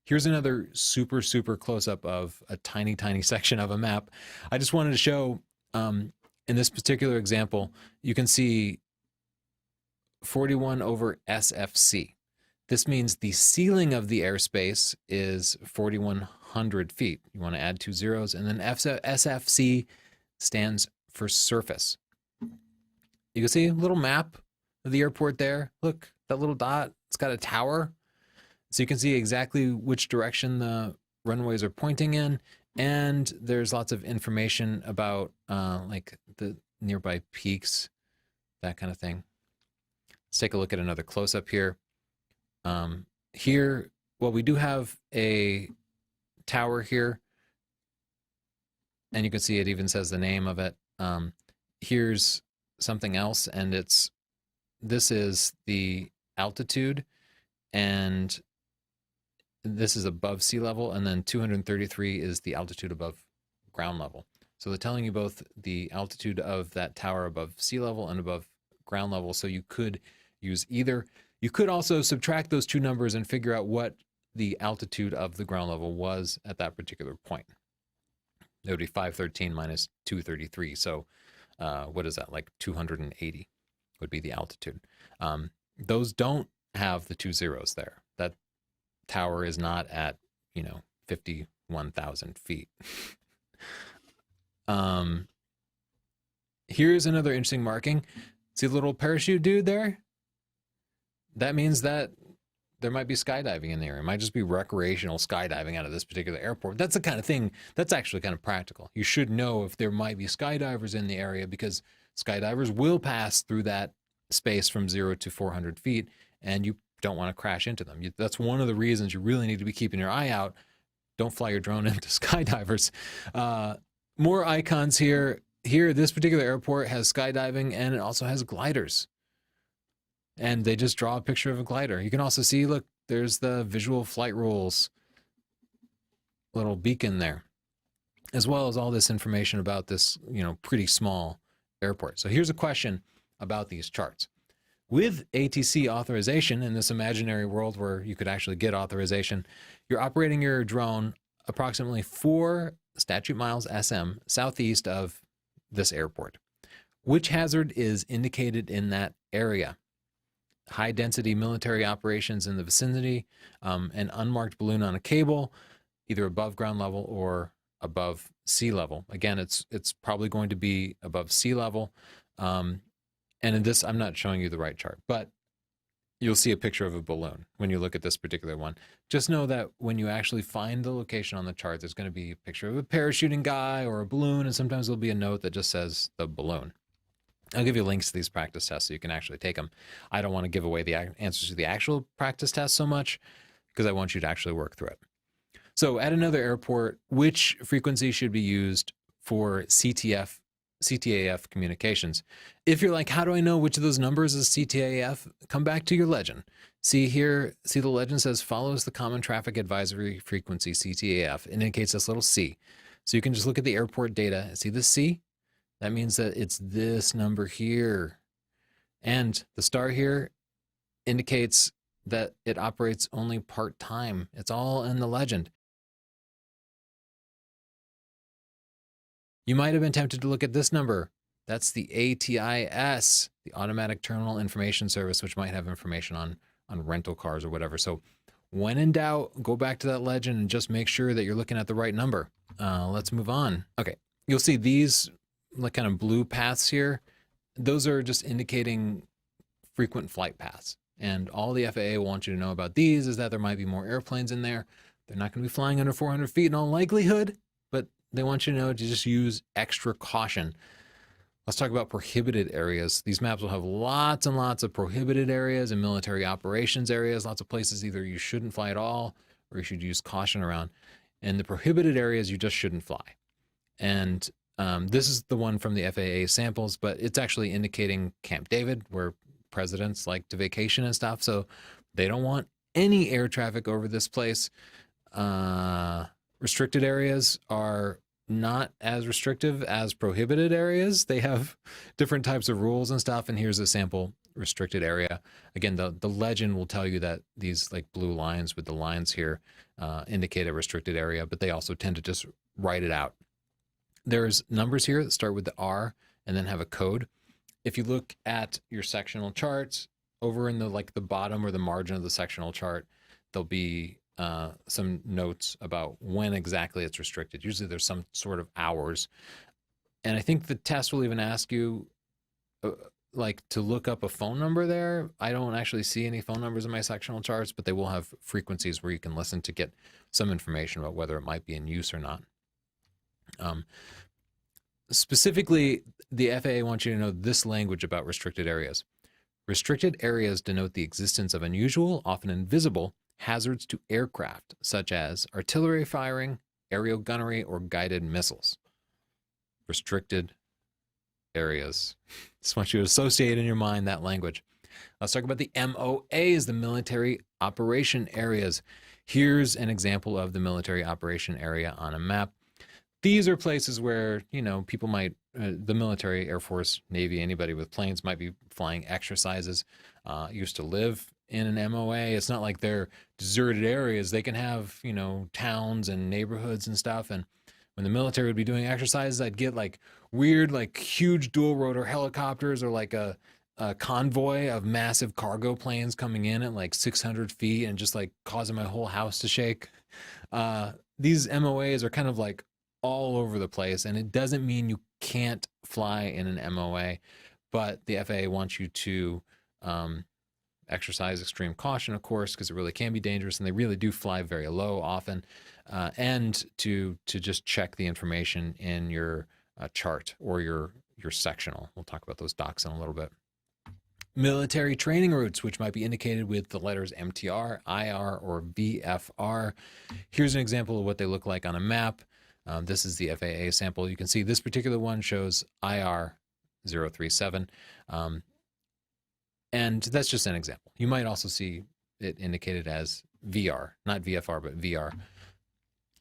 Here's another super, super close-up of a tiny, tiny section of a map. I just wanted to show, in this particular example, you can see 41 over SFC. This means the ceiling of the airspace is 4,100 feet. You want to add two zeros, and then SFC stands for surface. You can see a little map of the airport there. Look, that little dot, it's got a tower. So you can see exactly which direction the runways are pointing in, and there's lots of information about like the nearby peaks, that kind of thing. Let's take a look at another close-up here. Well, we do have a tower here, and you can see it even says the name of it. Here's something else, and this is the altitude, and this is above sea level, and then 233 is the altitude above ground level. So they're telling you both the altitude of that tower above sea level and above ground level, so you could use either. You could also subtract those two numbers and figure out what the altitude of the ground level was at that particular point. It would be 513 minus 233. So what is that, like 280 would be the altitude. Those don't have the two zeros there. That tower is not at, 51,000 feet. Here's another interesting marking. See the little parachute dude there? That means that there might be skydiving in there. It might just be recreational skydiving out of this particular airport. That's the kind of thing that's actually kind of practical. You should know if there might be skydivers in the area, because skydivers will pass through that space from 0 to 400 feet, and you don't want to crash into them. That's one of the reasons you really need to be keeping your eye out. Don't fly your drone into skydivers. More icons here. Here, this particular airport has skydiving, and it also has gliders. And they just draw a picture of a glider. You can also see, look, there's the Visual Flight Rules little beacon there, as well as all this information about this, pretty small airport. So here's a question about these charts. With ATC authorization, in this imaginary world where you could actually get authorization, you're operating your drone approximately 4 statute miles SM southeast of this airport. Which hazard is indicated in that area? High density military operations in the vicinity, an unmarked balloon on a cable, either above ground level or above sea level. Again, it's probably going to be above sea level. And in this, I'm not showing you the right chart, but you'll see a picture of a balloon when you look at this particular one. Just know that when you actually find the location on the chart, there's going to be a picture of a parachuting guy or a balloon, and sometimes there'll be a note that just says the balloon. I'll give you links to these practice tests so you can actually take them. I don't want to give away the answers to the actual practice test so much because I want you to actually work through it. So at another airport, which frequency should be used for CTAF communications? If you're like, how do I know which of those numbers is CTAF? Come back to your legend. See here, see the legend says follows the Common Traffic Advisory Frequency, CTAF. It indicates this little C. So you can just look at the airport data and see this C. That means that it's this number here. And the star here indicates that it operates only part-time. It's all in the legend. You might have been tempted to look at this number. That's the ATIS, the Automatic Terminal Information Service, which might have information on rental cars or whatever. So when in doubt, go back to that legend and just make sure that you're looking at the right number. Let's move on. Okay, you'll see these like kind of blue paths here. Those are just indicating frequent flight paths. And all the FAA wants you to know about these is that there might be more airplanes in there. They're not going to be flying under 400 feet in all likelihood, but they want you to know to just use extra caution. Let's talk about prohibited areas. These maps will have lots and lots of prohibited areas and military operations areas, lots of places either you shouldn't fly at all or you should use caution around. And the prohibited areas you just shouldn't fly. And this is the one from the FAA samples, but it's actually indicating Camp David, where presidents like to vacation and stuff. So they don't want any air traffic over this place. Restricted areas are not as restrictive as prohibited areas. They have different types of rules and stuff. And here's a sample restricted area. Again, the legend will tell you that these like blue lines with the lines here indicate a restricted area, but they also tend to just write it out. There's numbers here that start with the R and then have a code. If you look at your sectional charts over in the bottom or the margin of the sectional chart, there'll be some notes about when exactly it's restricted. Usually there's some sort of hours. And I think the test will even ask you to look up a phone number there. I don't actually see any phone numbers in my sectional charts, but they will have frequencies where you can listen to get some information about whether it might be in use or not. Specifically, the FAA wants you to know this language about restricted areas. Restricted areas denote the existence of unusual, often invisible, hazards to aircraft, such as artillery firing, aerial gunnery, or guided missiles. Restricted areas. Just want you to associate in your mind that language. Let's talk about the MOAs, the military operation areas. Here's an example of the military operation area on a map. These are places where, people might, the military, Air Force, Navy, anybody with planes might be flying exercises, used to live in an MOA. It's not like they're deserted areas. They can have, towns and neighborhoods and stuff. And when the military would be doing exercises, I'd get like weird, like huge dual rotor helicopters or like a convoy of massive cargo planes coming in at like 600 feet and just like causing my whole house to shake. These MOAs are kind of like all over the place, and it doesn't mean you can't fly in an MOA, but the FAA wants you to exercise extreme caution, of course, because it really can be dangerous, and they really do fly very low often, and to just check the information in your chart or your sectional. We'll talk about those docs in a little bit. Military training routes, which might be indicated with the letters MTR, IR, or VFR. Here's an example of what they look like on a map. This is the FAA sample. You can see this particular one shows IR 037. And that's just an example. You might also see it indicated as VR, not VFR, but VR.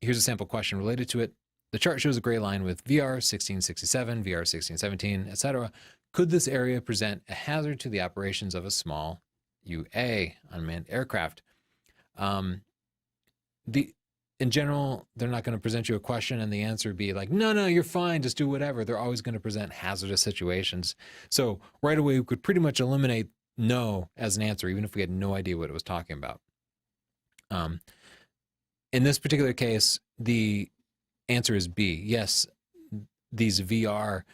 Here's a sample question related to it. The chart shows a gray line with VR 1667, VR 1617, etc. Could this area present a hazard to the operations of a small UA, unmanned aircraft? In in general, they're not going to present you a question and the answer be like, no, you're fine, just do whatever. They're always going to present hazardous situations. So right away, we could pretty much eliminate no as an answer, even if we had no idea what it was talking about. In this particular case, the answer is B. Yes, these VR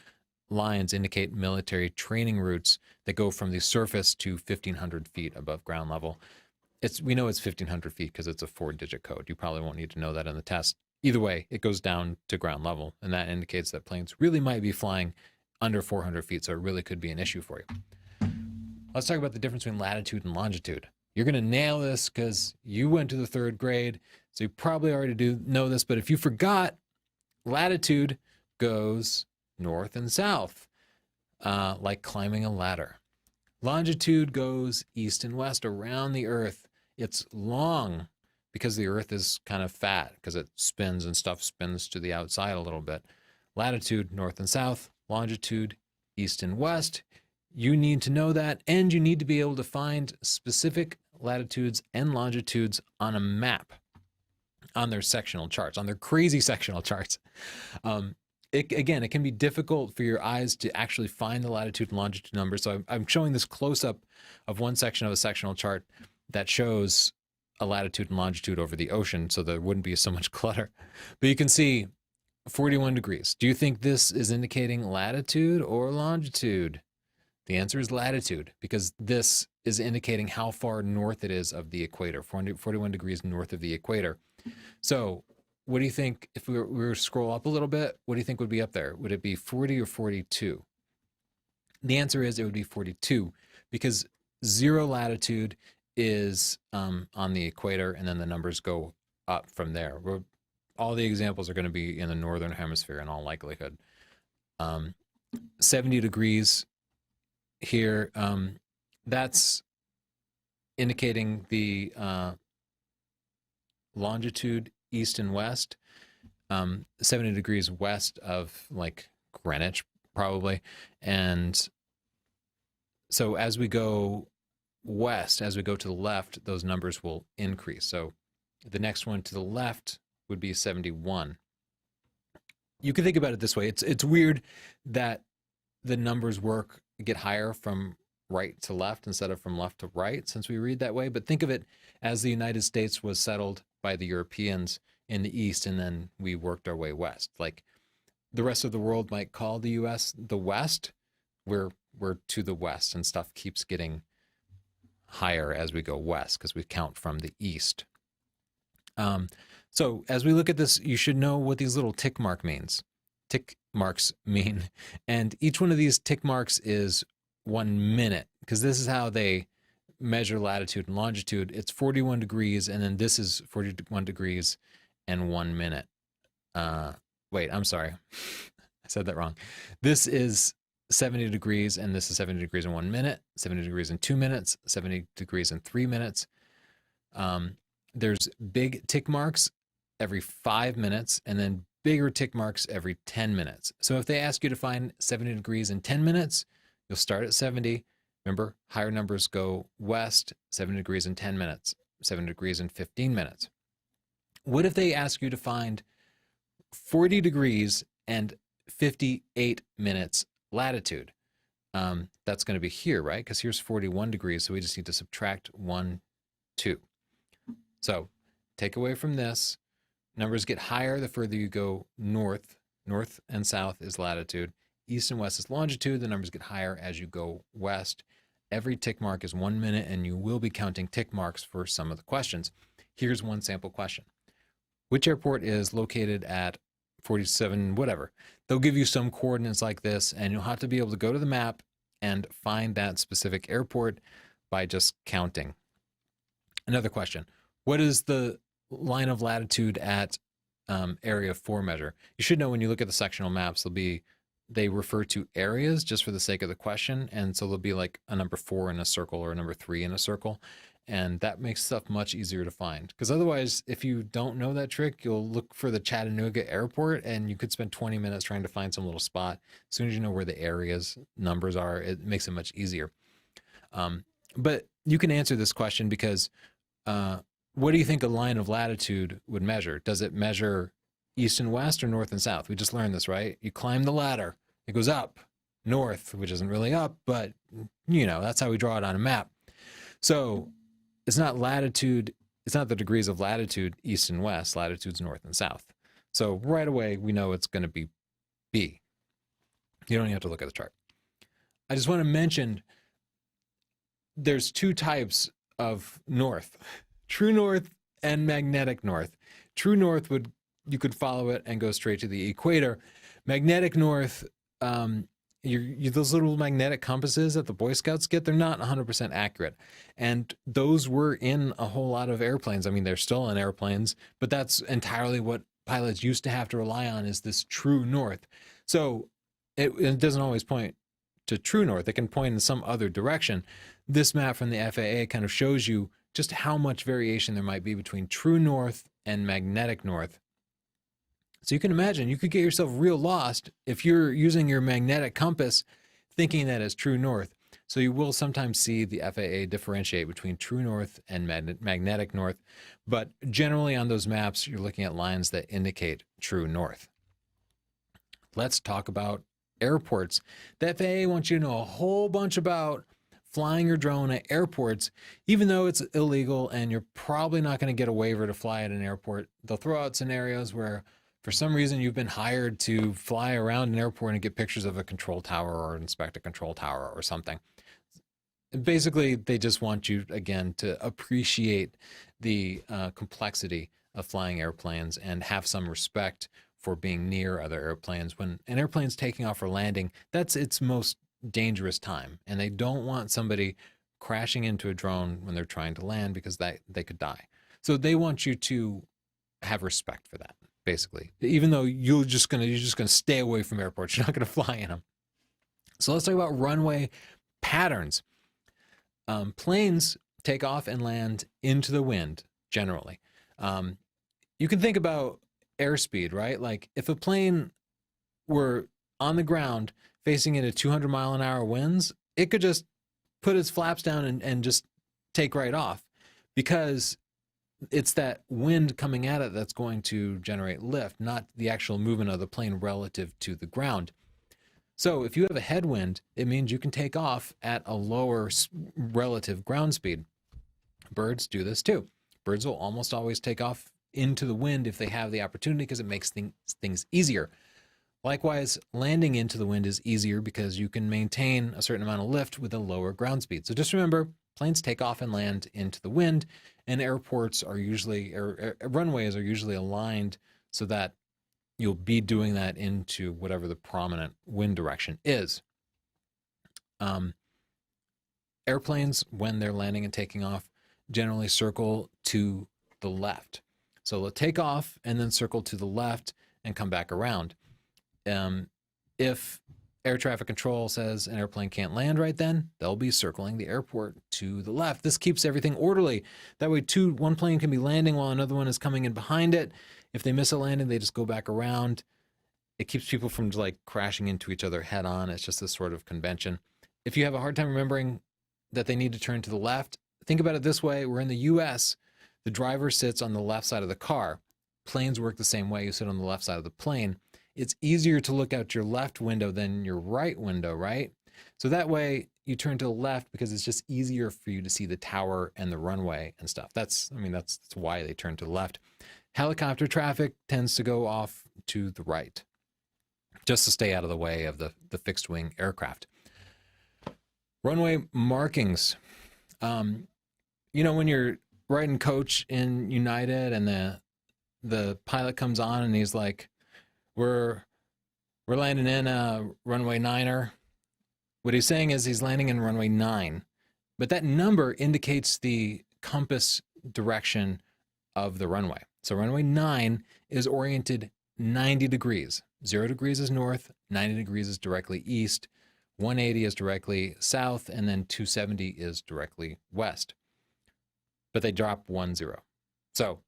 lines indicate military training routes that go from the surface to 1,500 feet above ground level. We know it's 1,500 feet because it's a 4-digit code. You probably won't need to know that in the test. Either way, it goes down to ground level, and that indicates that planes really might be flying under 400 feet, so it really could be an issue for you. Let's talk about the difference between latitude and longitude. You're going to nail this because you went to the 3rd grade, so you probably already do know this, but if you forgot, latitude goes north and south, like climbing a ladder. Longitude goes east and west around the Earth. It's long because the Earth is kind of fat because it spins and stuff spins to the outside a little bit. Latitude, north and south. Longitude, east and west. You need to know that, and you need to be able to find specific latitudes and longitudes on a map, on their sectional charts, on their crazy sectional charts. Again, it can be difficult for your eyes to actually find the latitude and longitude numbers. So I'm showing this close-up of one section of a sectional chart that shows a latitude and longitude over the ocean, so there wouldn't be so much clutter. But you can see 41 degrees. Do you think this is indicating latitude or longitude? The answer is latitude, because this is indicating how far north it is of the equator, 41 degrees north of the equator. So what do you think, if we were to scroll up a little bit, what do you think would be up there? Would it be 40 or 42? The answer is it would be 42, because 0 latitude is on the equator, and then the numbers go up from there. All the examples are going to be in the northern hemisphere in all likelihood. 70 degrees here, that's indicating the longitude east and west, 70 degrees west of like Greenwich probably. And so as we go west, as we go to the left, those numbers will increase. So the next one to the left would be 71. You can think about it this way. It's weird that the numbers get higher from right to left instead of from left to right, since we read that way. But think of it as the United States was settled by the Europeans in the east, and then we worked our way west. Like the rest of the world might call the U.S. the West. We're to the west, and stuff keeps getting higher as we go west because we count from the east. So as we look at this, you should know what these little tick marks mean. And each one of these tick marks is 1 minute, because this is how they measure latitude and longitude. It's 41 degrees, and then this is 41 degrees and 1 minute. Wait, I'm sorry. I said that wrong. This is 70 degrees, and this is 70 degrees in 1 minute, 70 degrees in 2 minutes, 70 degrees in 3 minutes. There's big tick marks every 5 minutes, and then bigger tick marks every 10 minutes. So if they ask you to find 70 degrees in 10 minutes, you'll start at 70. Remember, higher numbers go west, 70 degrees in 10 minutes, 70 degrees in 15 minutes. What if they ask you to find 40 degrees and 58 minutes latitude? That's going to be here, right? Because here's 41 degrees, so we just need to subtract 1, 2. So take away from this. Numbers get higher the further you go north. North and south is latitude. East and west is longitude. The numbers get higher as you go west. Every tick mark is 1 minute, and you will be counting tick marks for some of the questions. Here's one sample question. Which airport is located at 47, whatever? They'll give you some coordinates like this, and you'll have to be able to go to the map and find that specific airport by just counting. Another question. What is the line of latitude at area 4 measure? You should know when you look at the sectional maps, they refer to areas just for the sake of the question. And so there'll be like a number 4 in a circle or a number 3 in a circle. And that makes stuff much easier to find. Because otherwise, if you don't know that trick, you'll look for the Chattanooga airport and you could spend 20 minutes trying to find some little spot. As soon as you know where the areas numbers are, it makes it much easier. But you can answer this question because what do you think a line of latitude would measure? Does it measure east and west or north and south? We just learned this, right? You climb the ladder, it goes up, north, which isn't really up, but you know, that's how we draw it on a map. So it's not latitude, it's not the degrees of latitude, east and west, latitude's north and south. So right away, we know it's going to be B. You don't even have to look at the chart. I just want to mention there's two types of north, true north and magnetic north. True north would, you could follow it and go straight to the equator. Magnetic north, those little magnetic compasses that the Boy Scouts get, they're not 100% accurate. And those were in a whole lot of airplanes. I mean, they're still in airplanes, but that's entirely what pilots used to have to rely on, is this true north. So it doesn't always point to true north. It can point in some other direction. This map from the FAA kind of shows you just how much variation there might be between true north and magnetic north. So you can imagine you could get yourself real lost if you're using your magnetic compass thinking that it's true north. So you will sometimes see the FAA differentiate between true north and magnetic north, but generally on those maps, you're looking at lines that indicate true north. Let's talk about airports. The FAA wants you to know a whole bunch about flying your drone at airports, even though it's illegal and you're probably not going to get a waiver to fly at an airport. They'll throw out scenarios where for some reason you've been hired to fly around an airport and get pictures of a control tower or inspect a control tower or something. Basically, they just want you, again, to appreciate the complexity of flying airplanes and have some respect for being near other airplanes. When an airplane's taking off or landing, that's its most dangerous time. And they don't want somebody crashing into a drone when they're trying to land, because they could die. So they want you to have respect for that, basically. Even though you're just gonna stay away from airports, you're not gonna fly in them. So let's talk about runway patterns. Planes take off and land into the wind, generally. You can think about airspeed, right? Like if a plane were on the ground facing into 200-mile-an-hour winds, it could just put its flaps down and just take right off, because it's that wind coming at it that's going to generate lift, not the actual movement of the plane relative to the ground. So if you have a headwind, it means you can take off at a lower relative ground speed. Birds do this too. Birds will almost always take off into the wind if they have the opportunity, because it makes things easier. Likewise, landing into the wind is easier because you can maintain a certain amount of lift with a lower ground speed. So just remember, planes take off and land into the wind, and airports are usually, or runways are usually aligned so that you'll be doing that into whatever the prominent wind direction is. Airplanes, when they're landing and taking off, generally circle to the left. So they'll take off and then circle to the left and come back around. If air traffic control says an airplane can't land right then, they'll be circling the airport to the left. This keeps everything orderly. That way one plane can be landing while another one is coming in behind it. If they miss a landing, they just go back around. It keeps people from like crashing into each other head on. It's just this sort of convention. If you have a hard time remembering that they need to turn to the left, think about it this way. We're in the US. The driver sits on the left side of the car. Planes work the same way. You sit on the left side of the plane. It's easier to look out your left window than your right window, right? So that way you turn to the left because it's just easier for you to see the tower and the runway and stuff. That's why they turn to the left. Helicopter traffic tends to go off to the right, just to stay out of the way of the fixed wing aircraft. Runway markings. When you're riding coach in United and the pilot comes on and he's like, we're landing in runway 9er. What he's saying is he's landing in runway 9, but that number indicates the compass direction of the runway. So runway 9 is oriented 90 degrees. 0 degrees is north, 90 degrees is directly east, 180 is directly south, and then 270 is directly west. But they drop 10. So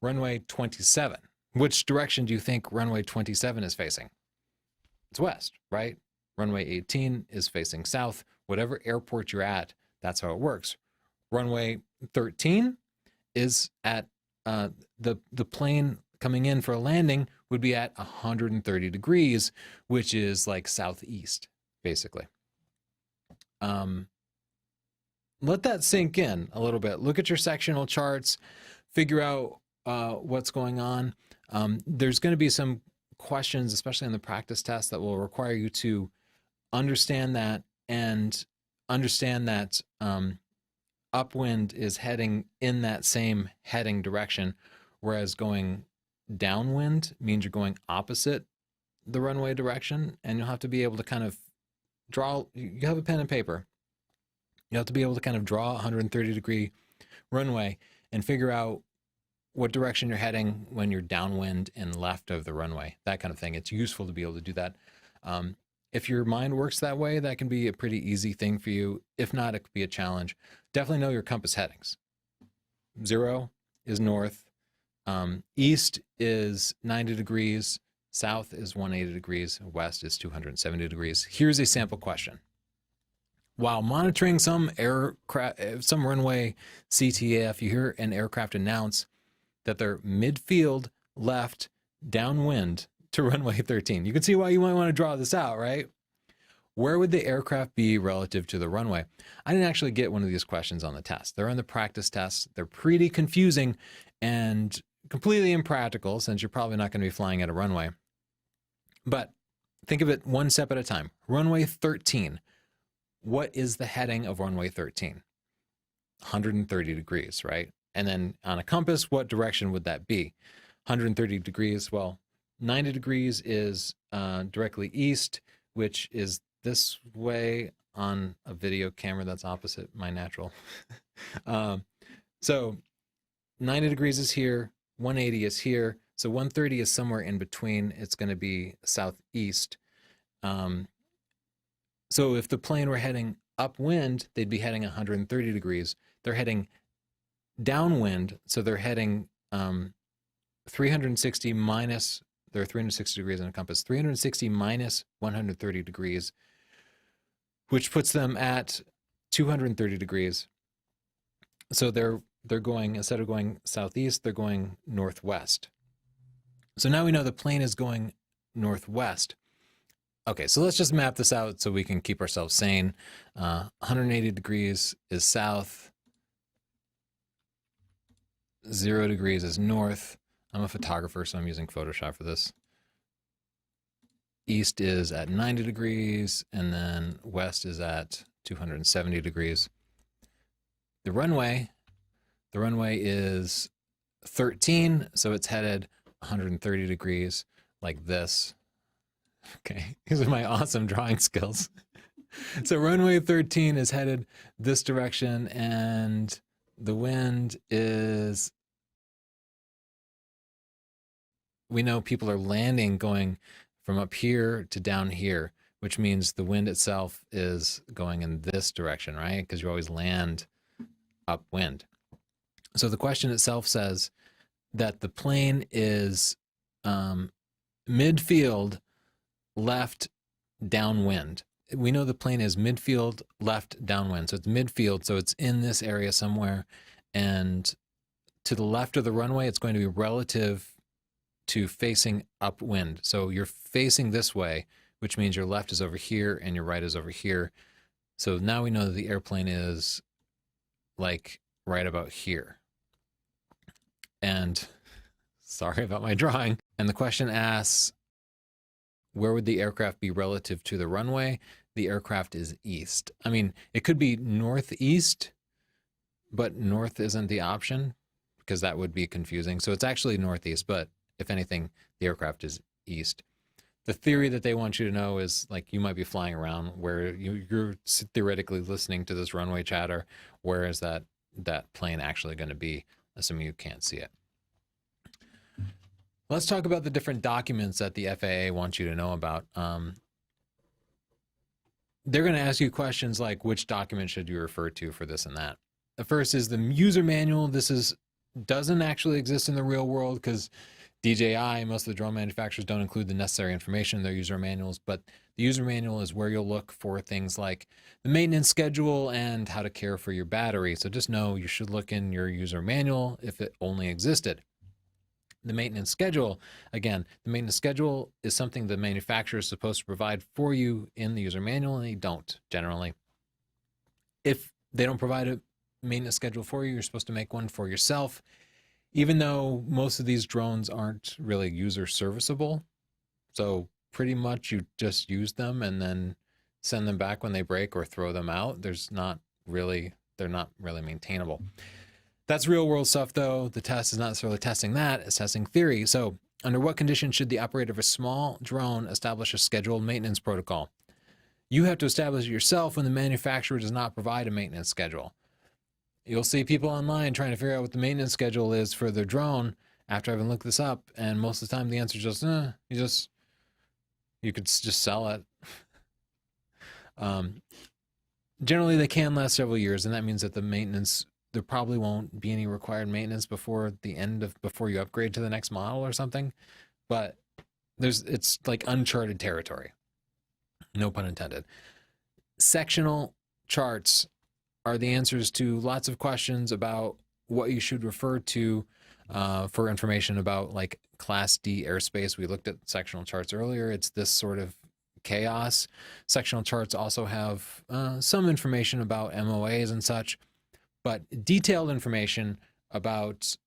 runway 27. Which direction do you think runway 27 is facing? It's west, right? Runway 18 is facing south. Whatever airport you're at, that's how it works. Runway 13 is at the plane coming in for a landing would be at 130 degrees, which is like southeast, basically. Let that sink in a little bit. Look at your sectional charts, figure out what's going on. There's going to be some questions, especially in the practice test, that will require you to understand that and understand that upwind is heading in that same heading direction, whereas going downwind means you're going opposite the runway direction, and you'll have to be able to kind of draw. You have a pen and paper. You have to be able to kind of draw a 130-degree runway and figure out what direction you're heading when you're downwind and left of the runway, that kind of thing. It's useful to be able to do that. If your mind works that way, that can be a pretty easy thing for you. If not, it could be a challenge. Definitely know your compass headings. 0 is north. East is 90 degrees. South is 180 degrees. West is 270 degrees. Here's a sample question. While monitoring some runway CTAF, you hear an aircraft announce that they're midfield left downwind to runway 13. You can see why you might want to draw this out, right? Where would the aircraft be relative to the runway? I didn't actually get one of these questions on the test. They're on the practice test. They're pretty confusing and completely impractical, since you're probably not going to be flying at a runway. But think of it one step at a time. Runway 13. What is the heading of runway 13? 130 degrees, right? And then on a compass, what direction would that be? 130 degrees, well, 90 degrees is directly east, which is this way on a video camera that's opposite my natural. So 90 degrees is here, 180 is here, so 130 is somewhere in between. It's going to be southeast. So if the plane were heading upwind, they'd be heading 130 degrees. They're heading downwind, so they're heading 360 minus, they're 360 degrees on a compass, 360 minus 130 degrees, which puts them at 230 degrees. So they're going, instead of going southeast, they're going northwest. So now we know the plane is going northwest. Okay, so let's just map this out so we can keep ourselves sane. 180 degrees is south. 0 degrees is north. I'm a photographer, so I'm using Photoshop for this. East is at 90 degrees, and then west is at 270 degrees. The runway is 13, so it's headed 130 degrees like this. Okay, these are my awesome drawing skills. So runway 13 is headed this direction, and the wind is, we know people are landing going from up here to down here, which means the wind itself is going in this direction, right? Because you always land upwind. So the question itself says that the plane is midfield left downwind. We know the plane is midfield left downwind, so it's midfield, so it's in this area somewhere, and to the left of the runway it's going to be relative to facing upwind. So you're facing this way, which means your left is over here and your right is over here. So now we know that the airplane is like right about here. And sorry about my drawing. And the question asks, where would the aircraft be relative to the runway? The aircraft is east. I mean, it could be northeast, but north isn't the option because that would be confusing. So it's actually northeast, but if anything, the aircraft is east. The theory that they want you to know is, like, you might be flying around where you're theoretically listening to this runway chatter. Where is that plane actually going to be, assuming you can't see it? Let's talk about the different documents that the FAA wants you to know about. They're going to ask you questions like, which document should you refer to for this and that? The first is the user manual. This doesn't actually exist in the real world because DJI, most of the drone manufacturers don't include the necessary information in their user manuals, but the user manual is where you'll look for things like the maintenance schedule and how to care for your battery. So just know you should look in your user manual if it only existed. The maintenance schedule, again, the maintenance schedule is something the manufacturer is supposed to provide for you in the user manual, and they don't generally. If they don't provide a maintenance schedule for you, you're supposed to make one for yourself, even though most of these drones aren't really user serviceable. So pretty much you just use them and then send them back when they break or throw them out. They're not really maintainable. That's real world stuff though. The test is not necessarily testing that, it's testing theory. So under what conditions should the operator of a small drone establish a scheduled maintenance protocol? You have to establish it yourself when the manufacturer does not provide a maintenance schedule. You'll see people online trying to figure out what the maintenance schedule is for their drone after having looked this up, and most of the time the answer is just, you could just sell it. Generally, they can last several years, and that means that the maintenance, there probably won't be any required maintenance before you upgrade to the next model or something. But it's like uncharted territory. No pun intended. Sectional charts are the answers to lots of questions about what you should refer to for information about like Class D airspace. We looked at sectional charts earlier. It's this sort of chaos. Sectional charts also have some information about MOAs and such, but detailed information about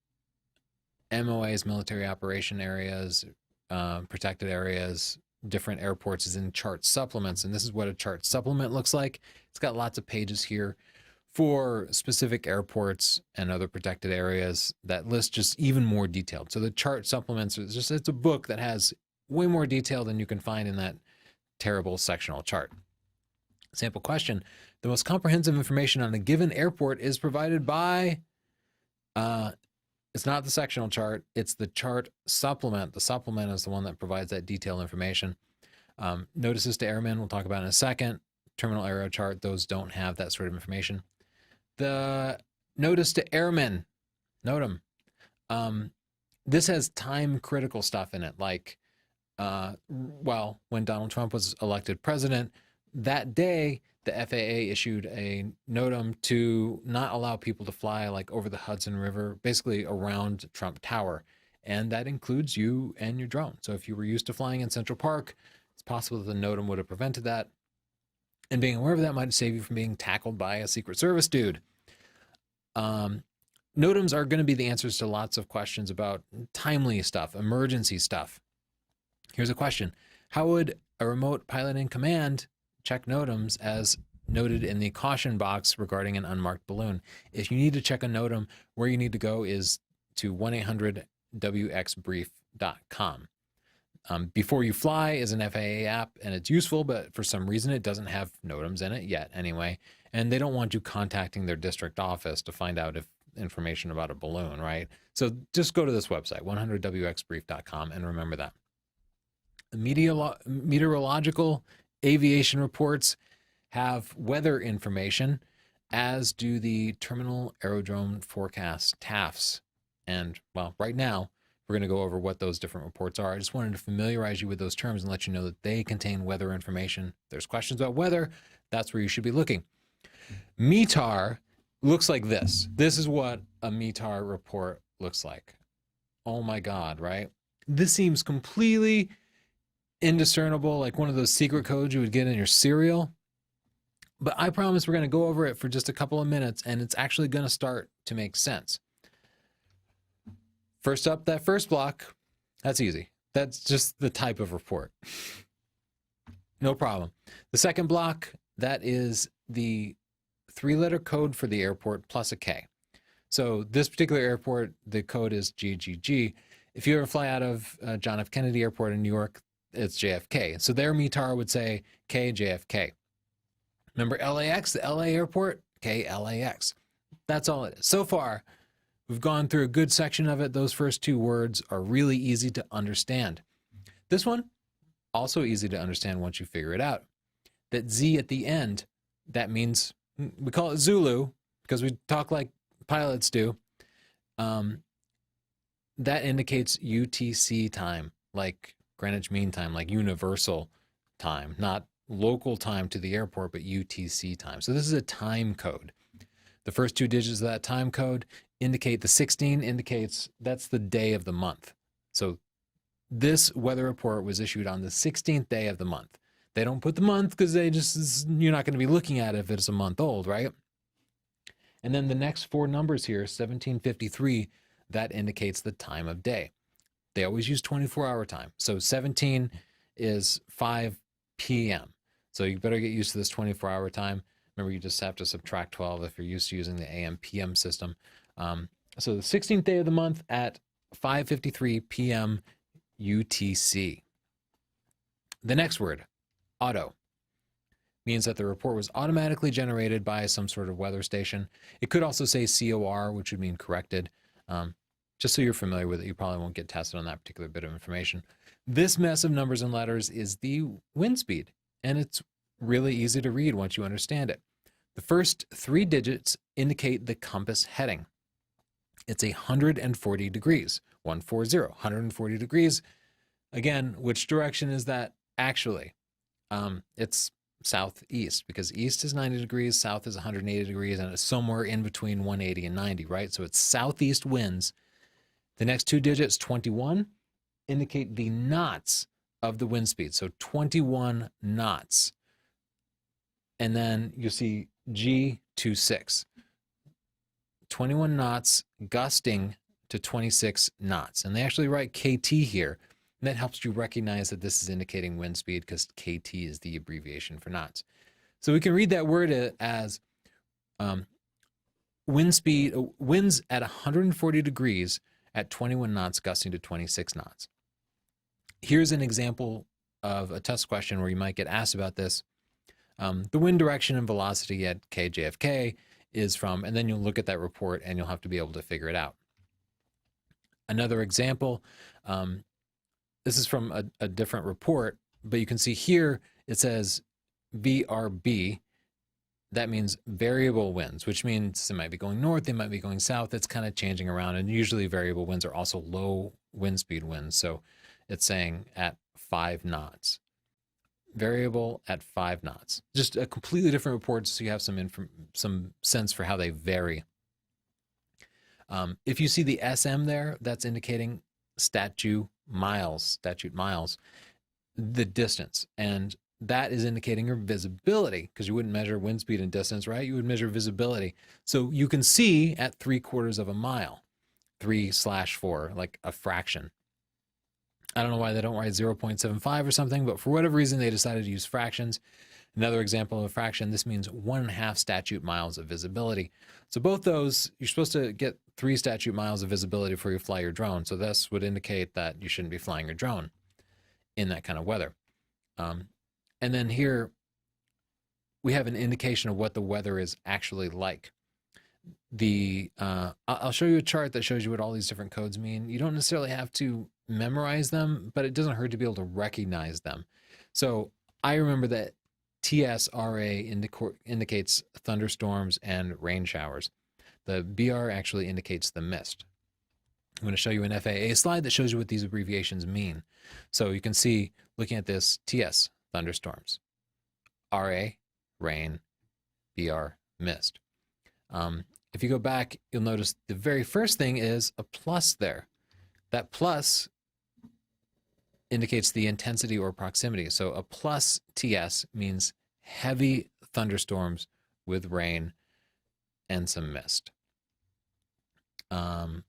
MOAs, military operation areas, protected areas, different airports is in chart supplements. And this is what a chart supplement looks like. It's got lots of pages here for specific airports and other protected areas that list just even more detailed. So the chart supplements it's a book that has way more detail than you can find in that terrible sectional chart. Sample question: the most comprehensive information on a given airport is provided by, it's not the sectional chart, it's the chart supplement. The supplement is the one that provides that detailed information. Notices to airmen, we'll talk about in a second. Terminal aero chart, those don't have that sort of information. The notice to airmen, NOTAM. This has time critical stuff in it, like, when Donald Trump was elected president, that day, the FAA issued a NOTAM to not allow people to fly like over the Hudson River, basically around Trump Tower. And that includes you and your drone. So if you were used to flying in Central Park, it's possible that the NOTAM would have prevented that. And being aware of that might save you from being tackled by a Secret Service dude. NOTAMs are going to be the answers to lots of questions about timely stuff, emergency stuff. Here's a question: how would a remote pilot in command check NOTAMs as noted in the caution box regarding an unmarked balloon? If you need to check a NOTAM, where you need to go is to 1-800-WXBrief.com. Before You Fly is an FAA app, and it's useful, but for some reason it doesn't have NOTAMs in it yet anyway. And they don't want you contacting their district office to find out if information about a balloon, right? So just go to this website, 100WXBrief.com, and remember that. Meteorological aviation reports have weather information, as do the Terminal Aerodrome Forecast TAFs. And, well, right now, we're going to go over what those different reports are. I just wanted to familiarize you with those terms and let you know that they contain weather information. If there's questions about weather, that's where you should be looking. METAR looks like this. This is what a METAR report looks like. Oh my God, right? This seems completely indiscernible, like one of those secret codes you would get in your cereal. But I promise we're going to go over it for just a couple of minutes, and it's actually going to start to make sense. First up, that first block, that's easy. That's just the type of report. No problem. The second block, that is the 3-letter code for the airport plus a K. So this particular airport, the code is GGG. If you ever fly out of John F. Kennedy Airport in New York, it's JFK. So their METAR would say KJFK. Remember LAX, the LA airport? KLAX. That's all it is. So far, we've gone through a good section of it. Those first two words are really easy to understand. This one, also easy to understand once you figure it out. That Z at the end, that means, we call it Zulu because we talk like pilots do. that indicates UTC time, like Greenwich Mean Time, like universal time, not local time to the airport, but UTC time. So this is a time code. The first two digits of that time code indicate the 16 indicates that's the day of the month. So this weather report was issued on the 16th day of the month. They don't put the month because you're not going to be looking at it if it's a month old, right? And then the next four numbers here, 1753, that indicates the time of day. They always use 24-hour time. So 17 is 5 p.m. So you better get used to this 24-hour time. Remember, you just have to subtract 12 if you're used to using the AM/PM system. So the 16th day of the month at 5:53 p.m. UTC. The next word, auto, means that the report was automatically generated by some sort of weather station. It could also say COR, which would mean corrected. Just so you're familiar with it, you probably won't get tested on that particular bit of information. This mess of numbers and letters is the wind speed, and it's really easy to read once you understand it. The first three digits indicate the compass heading. It's 140 degrees, 140, 140 degrees. Again, which direction is that actually? It's southeast, because east is 90 degrees, south is 180 degrees, and it's somewhere in between 180 and 90, right? So it's southeast winds. The next two digits, 21, indicate the knots of the wind speed. So 21 knots. And then you see G26. 21 knots gusting to 26 knots. And they actually write KT here. And that helps you recognize that this is indicating wind speed because KT is the abbreviation for knots. So we can read that word as wind speed, winds at 140 degrees at 21 knots gusting to 26 knots. Here's an example of a test question where you might get asked about this. The wind direction and velocity at KJFK is from, and then you'll look at that report and you'll have to be able to figure it out. Another example, this is from a different report, but you can see here it says VRB. That means variable winds, which means they might be going north, they might be going south. It's kind of changing around, and usually variable winds are also low wind speed winds. So it's saying at 5 knots. Variable at 5 knots. Just a completely different report, so you have some sense for how they vary. If you see the SM there, that's indicating statute miles, the distance. And that is indicating your visibility, because you wouldn't measure wind speed and distance, right? You would measure visibility. So you can see at 3/4 of a mile, 3/4, like a fraction. I don't know why they don't write 0.75 or something, but for whatever reason, they decided to use fractions. Another example of a fraction, this means 1.5 statute miles of visibility. So both those, you're supposed to get 3 statute miles of visibility before you fly your drone. So this would indicate that you shouldn't be flying your drone in that kind of weather. And then here, we have an indication of what the weather is actually like. I'll show you a chart that shows you what all these different codes mean. You don't necessarily have to memorize them, but it doesn't hurt to be able to recognize them. So I remember that TSRA indicates thunderstorms and rain showers. The BR actually indicates the mist. I'm going to show you an FAA slide that shows you what these abbreviations mean. So you can see, looking at this, TS, thunderstorms, RA, rain, BR, mist. If you go back, you'll notice the very first thing is a plus there. That plus indicates the intensity or proximity. So a plus TS means heavy thunderstorms with rain and some mist. I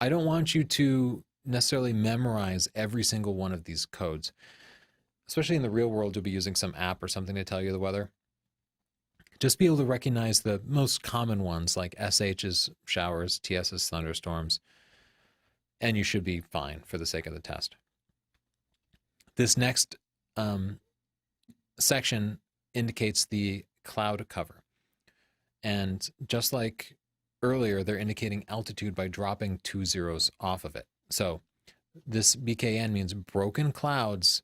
don't want you to necessarily memorize every single one of these codes. Especially in the real world, you'll be using some app or something to tell you the weather. Just be able to recognize the most common ones, like SH is showers, TS is thunderstorms, and you should be fine for the sake of the test. This next section indicates the cloud cover. And just like earlier, they're indicating altitude by dropping 2 zeros off of it. So this BKN means broken clouds,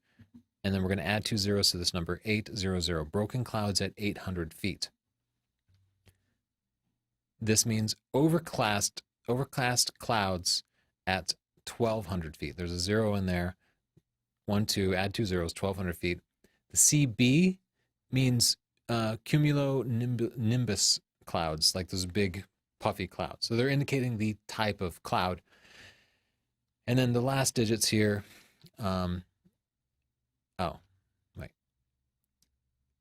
and then we're going to add 2 zeros to this number, 800, broken clouds at 800 feet. This means overcast overcast clouds at 1,200 feet. There's a 0 in there. 1, 2, add 2 zeros, 1,200 feet. The CB means cumulonimbus clouds, like those big puffy clouds. So they're indicating the type of cloud. And then the last digits here,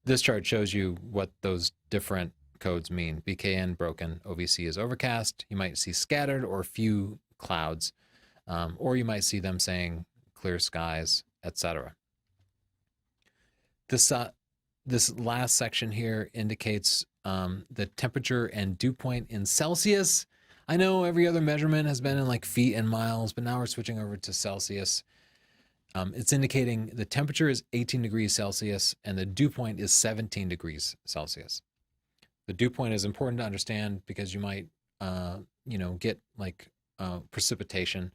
this chart shows you what those different codes mean. BKN, broken. OVC is overcast. You might see scattered or few clouds, or you might see them saying clear skies, etc. This last section here indicates the temperature and dew point in Celsius. I know every other measurement has been in like feet and miles, but now we're switching over to Celsius. It's indicating the temperature is 18 degrees Celsius and the dew point is 17 degrees Celsius. The dew point is important to understand because you might, get like precipitation,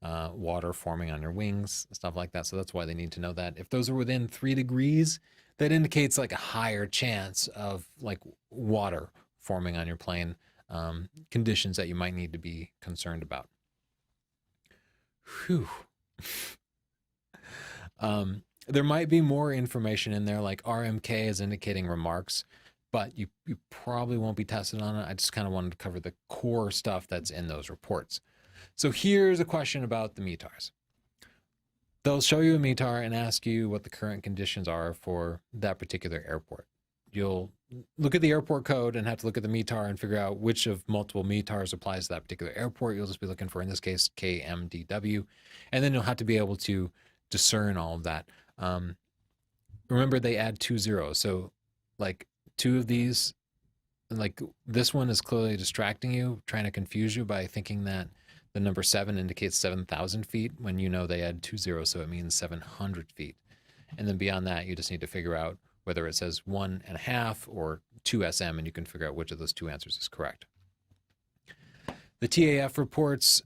water forming on your wings, stuff like that. So that's why they need to know that. If those are within 3 degrees, that indicates like a higher chance of like water forming on your plane, conditions that you might need to be concerned about. Whew. There might be more information in there, like RMK is indicating remarks, but you probably won't be tested on it. I just kind of wanted to cover the core stuff that's in those reports. So here's a question about the METARs. They'll show you a METAR and ask you what the current conditions are for that particular airport. You'll look at the airport code and have to look at the METAR and figure out which of multiple METARs applies to that particular airport. You'll just be looking for, in this case, KMDW, and then you'll have to be able to discern all of that. Remember, they add 2 zeros. So like 2 of these, like this one is clearly distracting you, trying to confuse you by thinking that the number 7 indicates 7,000 feet when you know they add 2 zeros, so it means 700 feet. And then beyond that, you just need to figure out whether it says 1.5 or 2 SM, and you can figure out which of those 2 answers is correct. The TAF reports,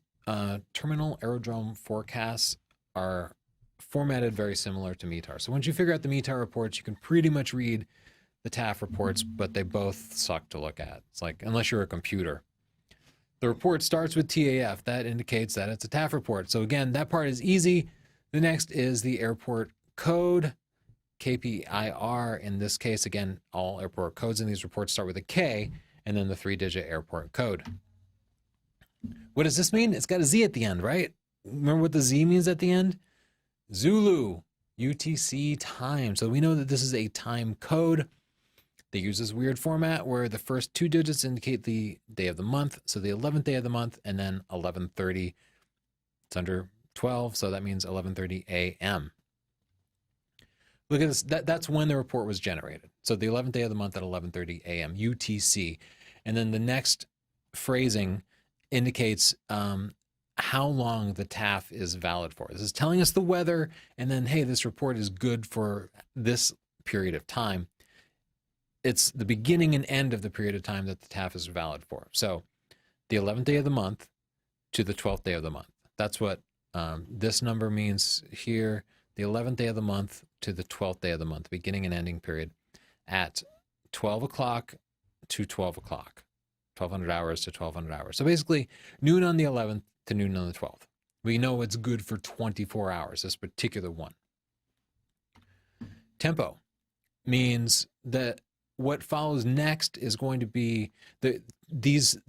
terminal aerodrome forecasts, are formatted very similar to METAR. So once you figure out the METAR reports, you can pretty much read the TAF reports, but they both suck to look at. It's like, unless you're a computer. The report starts with TAF. That indicates that it's a TAF report. So again, that part is easy. The next is the airport code, KPIR. In this case, again, all airport codes in these reports start with a K and then the 3-digit airport code. What does this mean? It's got a Z at the end, right? Remember what the Z means at the end? Zulu, UTC time. So we know that this is a time code. They use this weird format where the first 2 digits indicate the day of the month. So the 11th day of the month, and then 11:30. It's under 12, so that means 11:30 a.m. Look at this. That's when the report was generated. So the 11th day of the month at 11:30 a.m. UTC. And then the next phrasing indicates how long the TAF is valid for. This is telling us the weather, and then, hey, this report is good for this period of time. It's the beginning and end of the period of time that the TAF is valid for. So the 11th day of the month to the 12th day of the month. That's what this number means here. The 11th day of the month to the 12th day of the month, beginning and ending period, at 12 o'clock to 12 o'clock, 1,200 hours to 1,200 hours. So basically noon on the 11th to noon on the 12th. We know it's good for 24 hours, this particular one. Tempo means that what follows next is going to be, the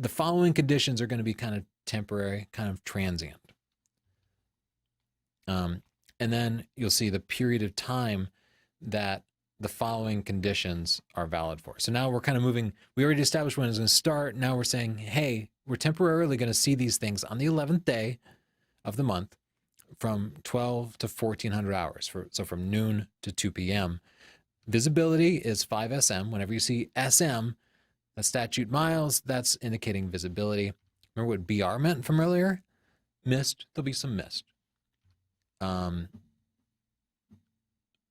following conditions are going to be kind of temporary, kind of transient. And then you'll see the period of time that the following conditions are valid for. So now we're kind of moving, we already established when it's going to start. Now we're saying, hey, we're temporarily going to see these things on the 11th day of the month from 12 to 1,400 hours. So from noon to 2 p.m. Visibility is 5 SM. Whenever you see SM, that's statute miles, that's indicating visibility. Remember what BR meant from earlier? Mist, there'll be some mist.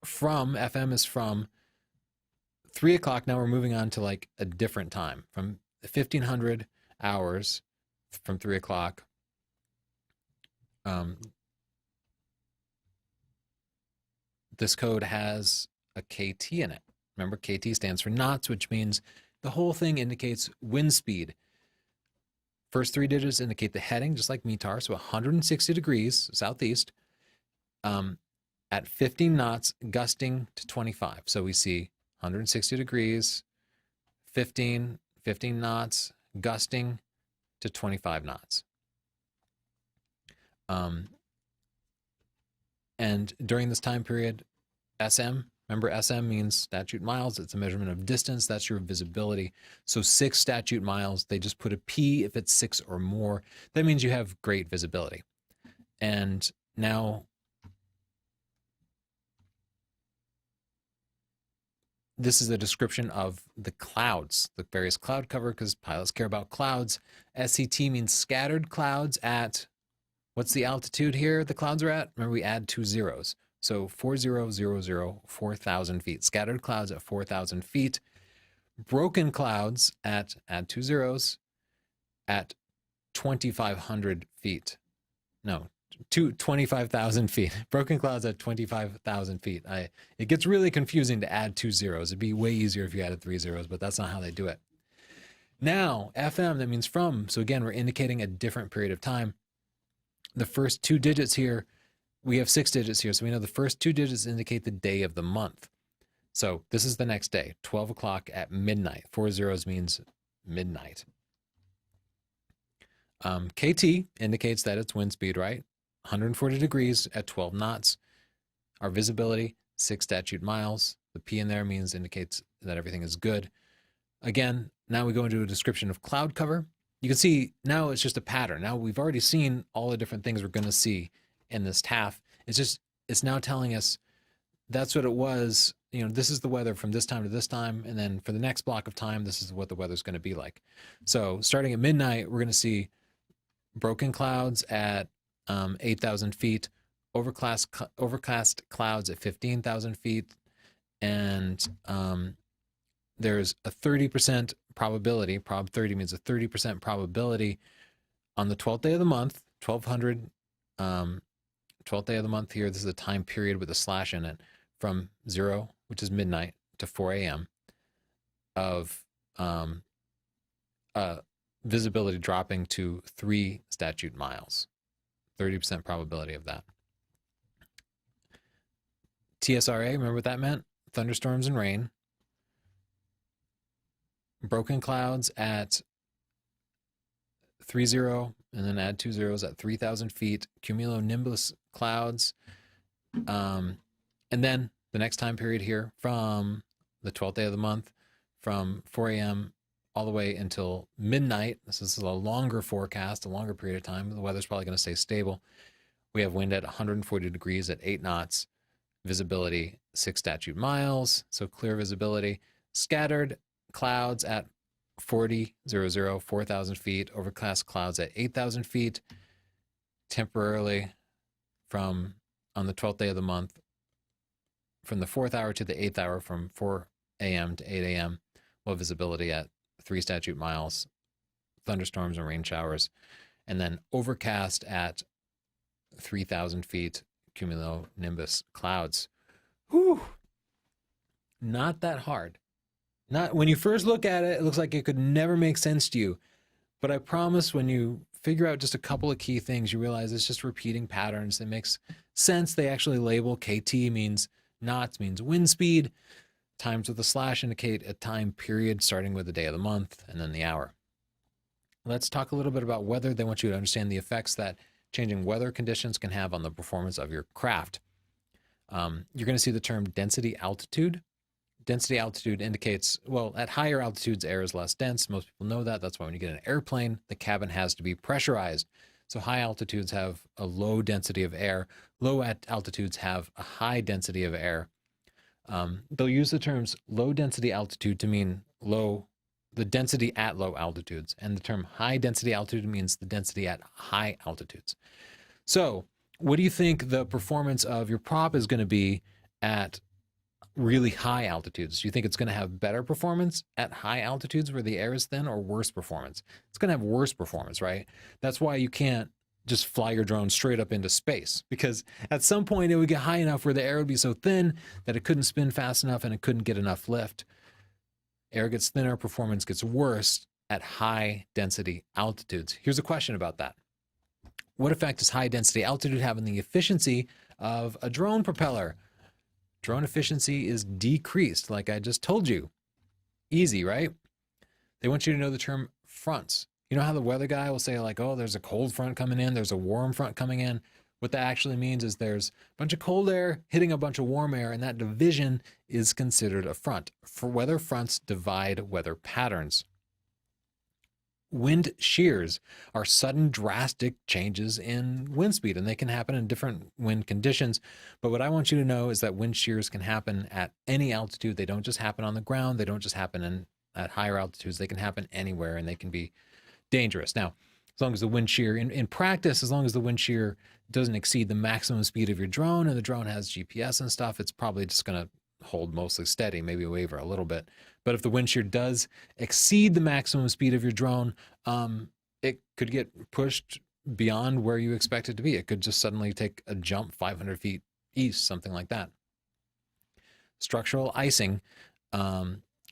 From, FM is from 3 o'clock. Now we're moving on to like a different time. From 1,500 hours from 3 o'clock. This code has a KT in it. Remember, KT stands for knots, which means the whole thing indicates wind speed. First three digits indicate the heading, just like METAR, so 160 degrees southeast, at 15 knots, gusting to 25. So we see 160 degrees, 15 knots, gusting to 25 knots. And during this time period, SM, remember SM means statute miles. It's a measurement of distance. That's your visibility. So 6 statute miles, they just put a P if it's 6 or more. That means you have great visibility. And now this is a description of the clouds, the various cloud cover, because pilots care about clouds. SCT means scattered clouds at, what's the altitude here the clouds are at? Remember, we add 2 zeros. So 4000, 4,000 feet. Scattered clouds at 4,000 feet. Broken clouds at, add 2 zeros, at 2,500 feet. No, 25,000 feet. Broken clouds at 25,000 feet. It gets really confusing to add 2 zeros. It'd be way easier if you added 3 zeros, but that's not how they do it. Now, FM, that means from. So again, we're indicating a different period of time. The first 2 digits here, we have 6 digits here, so we know the first 2 digits indicate the day of the month. So this is the next day, 12 o'clock at midnight. 4 zeros means midnight. KT indicates that it's wind speed, right? 140 degrees at 12 knots. Our visibility, 6 statute miles. The P in there indicates that everything is good. Again, now we go into a description of cloud cover. You can see now it's just a pattern. Now we've already seen all the different things we're going to see in this TAF. It's now telling us that's what it was. You know, this is the weather from this time to this time. And then for the next block of time, this is what the weather's going to be like. So starting at midnight, we're going to see broken clouds at 8,000 feet, overcast clouds at 15,000 feet. And there's a 30% probability, prob 30 means a 30% probability on the 12th day of the month, 1200, 12th day of the month here. This is a time period with a slash in it from 0, which is midnight, to 4 a.m. of visibility dropping to 3 statute miles. 30% probability of that. TSRA, remember what that meant? Thunderstorms and rain. Broken clouds at 30, and then add 2 zeros at 3,000 feet. Cumulonimbus clouds. And then the next time period here from the 12th day of the month, from 4 a.m. all the way until midnight. This is a longer forecast, a longer period of time. The weather's probably going to stay stable. We have wind at 140 degrees at 8 knots. Visibility, 6 statute miles, so clear visibility. Scattered clouds at 4,000, feet. Overcast clouds at 8,000 feet. Temporarily from on the 12th day of the month, from the 4th hour to the 8th hour, from 4 a.m. to 8 a.m., low visibility at 3 statute miles, thunderstorms and rain showers, and then overcast at 3,000 feet, cumulonimbus clouds. Whew. Not that hard. Not when you first look at it, it looks like it could never make sense to you. But I promise when you figure out just a couple of key things, you realize it's just repeating patterns. It makes sense. They actually label KT means knots, means wind speed. Times with a slash indicate a time period starting with the day of the month and then the hour. Let's talk a little bit about weather. They want you to understand the effects that changing weather conditions can have on the performance of your craft. You're going to see the term density altitude. Density altitude indicates, well, at higher altitudes, air is less dense. Most people know that. That's why when you get an airplane, the cabin has to be pressurized. So high altitudes have a low density of air. Low altitudes have a high density of air. They'll use the terms low density altitude to mean the density at low altitudes. And the term high density altitude means the density at high altitudes. So what do you think the performance of your prop is going to be at really high altitudes? Do you think it's going to have better performance at high altitudes where the air is thin, or worse performance? It's going to have worse performance, right? That's why you can't just fly your drone straight up into space, because at some point it would get high enough where the air would be so thin that it couldn't spin fast enough and it couldn't get enough lift. Air gets thinner, performance gets worse at high density altitudes. Here's a question about that. What effect does high density altitude have on the efficiency of a drone propeller? Drone efficiency is decreased, like I just told you. Easy, right? They want you to know the term fronts. You know how the weather guy will say, like, oh, there's a cold front coming in, there's a warm front coming in. What that actually means is there's a bunch of cold air hitting a bunch of warm air, and that division is considered a front. For weather fronts divide weather patterns. Wind shears are sudden drastic changes in wind speed, and they can happen in different wind conditions. But what I want you to know is that wind shears can happen at any altitude. They don't just happen on the ground. They don't just happen at higher altitudes. They can happen anywhere, and they can be dangerous. Now, as long as the wind shear, in practice, as long as the wind shear doesn't exceed the maximum speed of your drone and the drone has GPS and stuff, it's probably just going to hold mostly steady, maybe waver a little bit. But if the wind shear does exceed the maximum speed of your drone, it could get pushed beyond where you expect it to be. It could just suddenly take a jump 500 feet east, something like that. Structural icing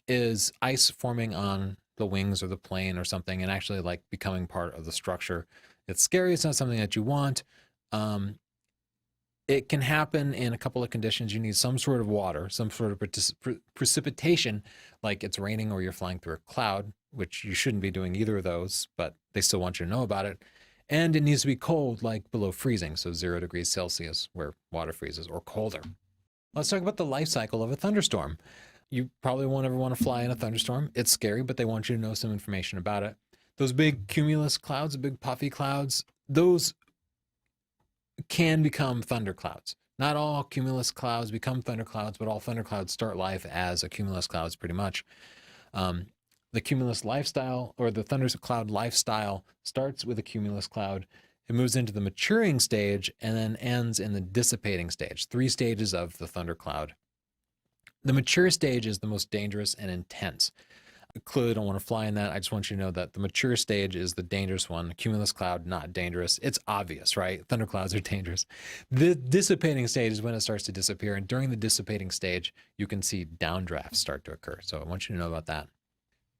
is ice forming on the wings or the plane or something and actually like becoming part of the structure. It's scary. It's not something that you want. It can happen in a couple of conditions. You need some sort of water, some sort of precipitation, like it's raining or you're flying through a cloud, which you shouldn't be doing either of those, but they still want you to know about it. And it needs to be cold, like below freezing, so 0 degrees Celsius, where water freezes, or colder. Let's talk about the life cycle of a thunderstorm. You probably won't ever want to fly in a thunderstorm. It's scary, but they want you to know some information about it. Those big cumulus clouds, big puffy clouds, those can become thunderclouds. Not all cumulus clouds become thunderclouds, but all thunderclouds start life as a cumulus clouds pretty much. The cumulus lifestyle, or the thundercloud lifestyle, starts with a cumulus cloud. It moves into the maturing stage and then ends in the dissipating stage. 3 stages of the thundercloud. The mature stage is the most dangerous and intense. Clearly don't want to fly in that. I just want you to know that the mature stage is the dangerous one. Cumulus cloud, not dangerous. It's obvious, right? Thunderclouds are dangerous. The dissipating stage is when it starts to disappear. And during the dissipating stage, you can see downdrafts start to occur. So I want you to know about that.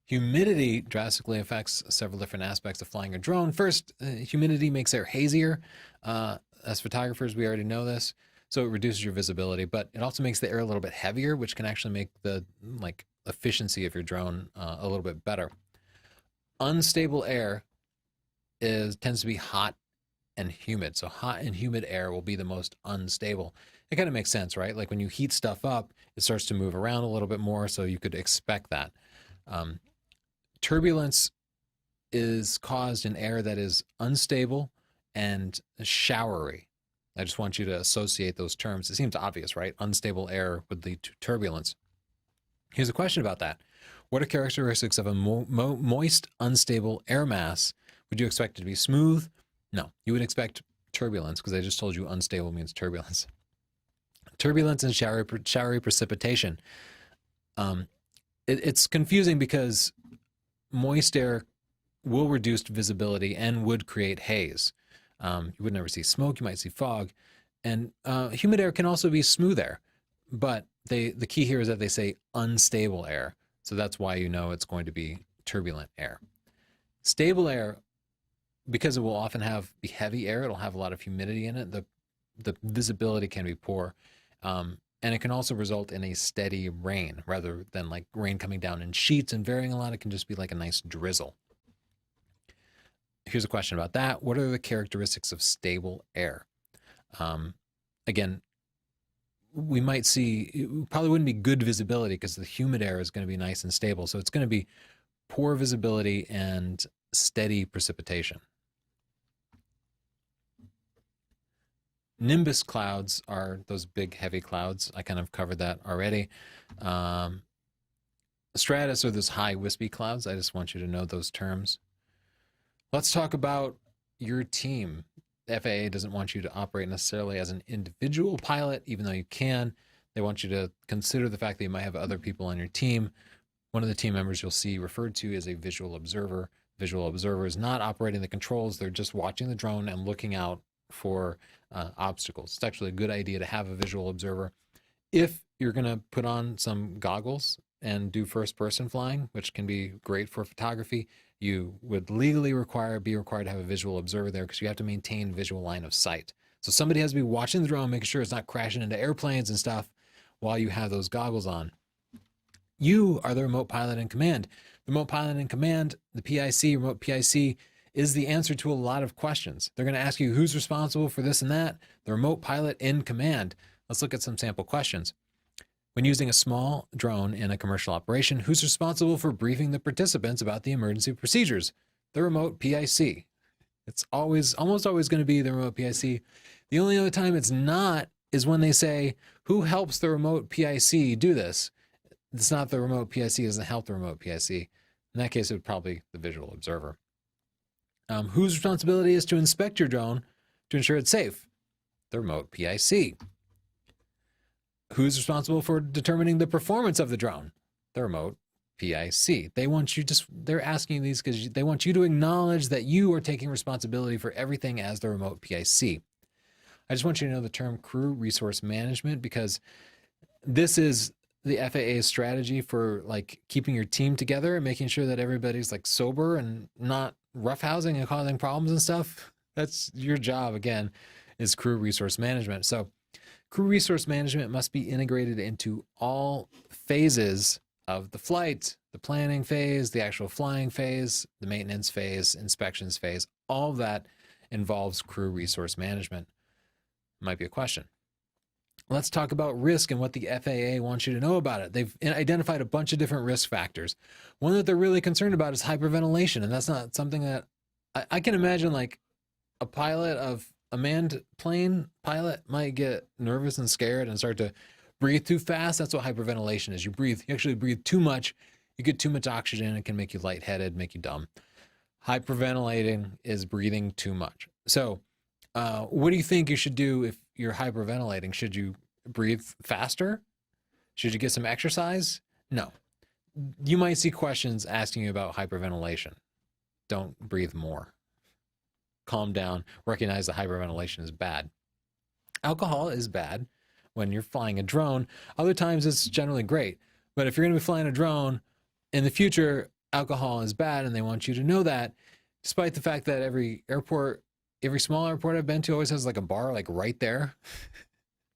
Humidity drastically affects several different aspects of flying a drone. First, humidity makes air hazier. As photographers, we already know this. So it reduces your visibility, but it also makes the air a little bit heavier, which can actually make the efficiency of your drone a little bit better. Unstable air tends to be hot and humid. So hot and humid air will be the most unstable. It kind of makes sense, right? Like when you heat stuff up, it starts to move around a little bit more, so you could expect that. Turbulence is caused in air that is unstable and showery. I just want you to associate those terms. It seems obvious, right? Unstable air would lead to turbulence. Here's a question about that. What are characteristics of a moist, unstable air mass? Would you expect it to be smooth? No, you would expect turbulence, because I just told you unstable means turbulence. Turbulence and showery precipitation. It's confusing because moist air will reduce visibility and would create haze. You would never see smoke, you might see fog. And humid air can also be smooth air, but the key here is that they say unstable air. So that's why you know it's going to be turbulent air. Stable air, because it will often be heavy air, it'll have a lot of humidity in it, the visibility can be poor. And it can also result in a steady rain rather than like rain coming down in sheets and varying a lot. It can just be like a nice drizzle. Here's a question about that. What are the characteristics of stable air? Again, we might see, it probably wouldn't be good visibility because the humid air is going to be nice and stable. So it's going to be poor visibility and steady precipitation. Nimbus clouds are those big, heavy clouds. I kind of covered that already. Stratus are those high, wispy clouds. I just want you to know those terms. Let's talk about your team. The FAA doesn't want you to operate necessarily as an individual pilot, even though you can. They want you to consider the fact that you might have other people on your team. One of the team members you'll see referred to as a visual observer. Visual observer is not operating the controls. They're just watching the drone and looking out for obstacles. It's actually a good idea to have a visual observer. If you're going to put on some goggles and do first-person flying, which can be great for photography, you would legally be required to have a visual observer there because you have to maintain visual line of sight. So somebody has to be watching the drone, making sure it's not crashing into airplanes and stuff while you have those goggles on. You are the remote pilot in command. The remote pilot in command, the PIC, remote PIC, is the answer to a lot of questions. They're going to ask you who's responsible for this and that. The remote pilot in command. Let's look at some sample questions. When using a small drone in a commercial operation, who's responsible for briefing the participants about the emergency procedures? The remote PIC. It's almost always going to be the remote PIC. The only other time it's not is when they say, who helps the remote PIC do this? It's not the remote PIC, doesn't help the remote PIC. In that case, it would probably be the visual observer. Whose responsibility is to inspect your drone to ensure it's safe? The remote PIC. Who's responsible for determining the performance of the drone? The remote PIC. They're asking these because they want you to acknowledge that you are taking responsibility for everything as the remote PIC. I just want you to know the term crew resource management because this is the FAA's strategy for like keeping your team together and making sure that everybody's like sober and not roughhousing and causing problems and stuff. That's your job, again, is crew resource management. So crew resource management must be integrated into all phases of the flight, the planning phase, the actual flying phase, the maintenance phase, inspections phase. All of that involves crew resource management. Might be a question. Let's talk about risk and what the FAA wants you to know about it. They've identified a bunch of different risk factors. One that they're really concerned about is hyperventilation, and that's not something that I can imagine. Like a pilot of a manned plane pilot might get nervous and scared and start to breathe too fast. That's what hyperventilation is. You actually breathe too much. You get too much oxygen. It can make you lightheaded, make you dumb. Hyperventilating is breathing too much. So what do you think you should do if you're hyperventilating? Should you breathe faster? Should you get some exercise? No. You might see questions asking you about hyperventilation. Don't breathe more. Calm down. Recognize that hyperventilation is bad. Alcohol is bad when you're flying a drone. Other times it's generally great. But if you're going to be flying a drone in the future, alcohol is bad, and they want you to know that, despite the fact that every small airport I've been to always has like a bar like right there.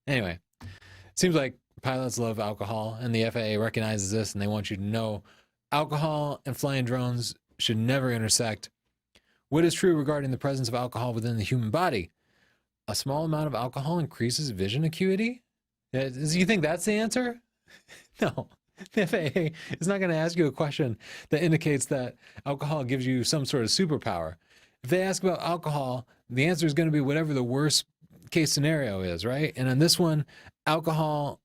Anyway, it seems like pilots love alcohol, and the FAA recognizes this, and they want you to know alcohol and flying drones should never intersect. What is true regarding the presence of alcohol within the human body? A small amount of alcohol increases vision acuity? Do you think that's the answer? No. The FAA is not going to ask you a question that indicates that alcohol gives you some sort of superpower. If they ask about alcohol, the answer is going to be whatever the worst case scenario is, right? And on this one, alcohol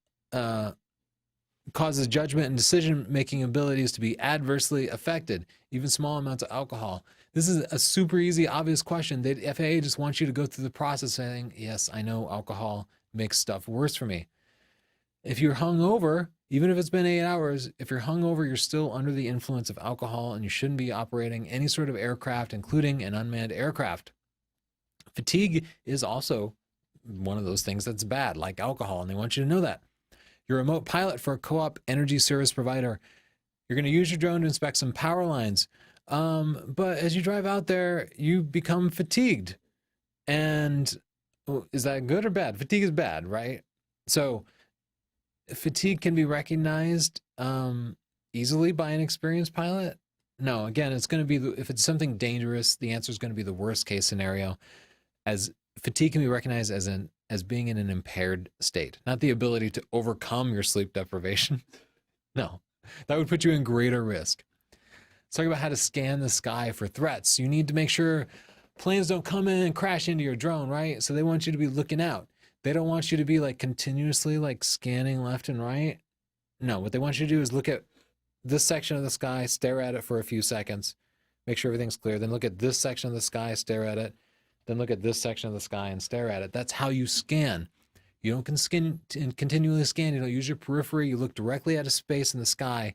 causes judgment and decision-making abilities to be adversely affected, even small amounts of alcohol. This is a super easy, obvious question. The FAA just wants you to go through the process saying, yes, I know alcohol makes stuff worse for me. If you're hungover, even if it's been 8 hours, if you're hungover, you're still under the influence of alcohol, and you shouldn't be operating any sort of aircraft, including an unmanned aircraft. Fatigue is also one of those things that's bad, like alcohol, and they want you to know that. You're a remote pilot for a co-op energy service provider. You're going to use your drone to inspect some power lines. But as you drive out there, you become fatigued. And is that good or bad? Fatigue is bad, right? So fatigue can be recognized easily by an experienced pilot. No, again, it's going to be, if it's something dangerous, the answer is going to be the worst case scenario, as fatigue can be recognized as being in an impaired state, not the ability to overcome your sleep deprivation. No, that would put you in greater risk. Let's talk about how to scan the sky for threats. You need to make sure planes don't come in and crash into your drone, right? So they want you to be looking out. They don't want you to be like continuously like scanning left and right. No, what they want you to do is look at this section of the sky, stare at it for a few seconds, make sure everything's clear. Then look at this section of the sky, stare at it. Then look at this section of the sky and stare at it. That's how you scan. You don't continually scan. You don't use your periphery. You look directly at a space in the sky.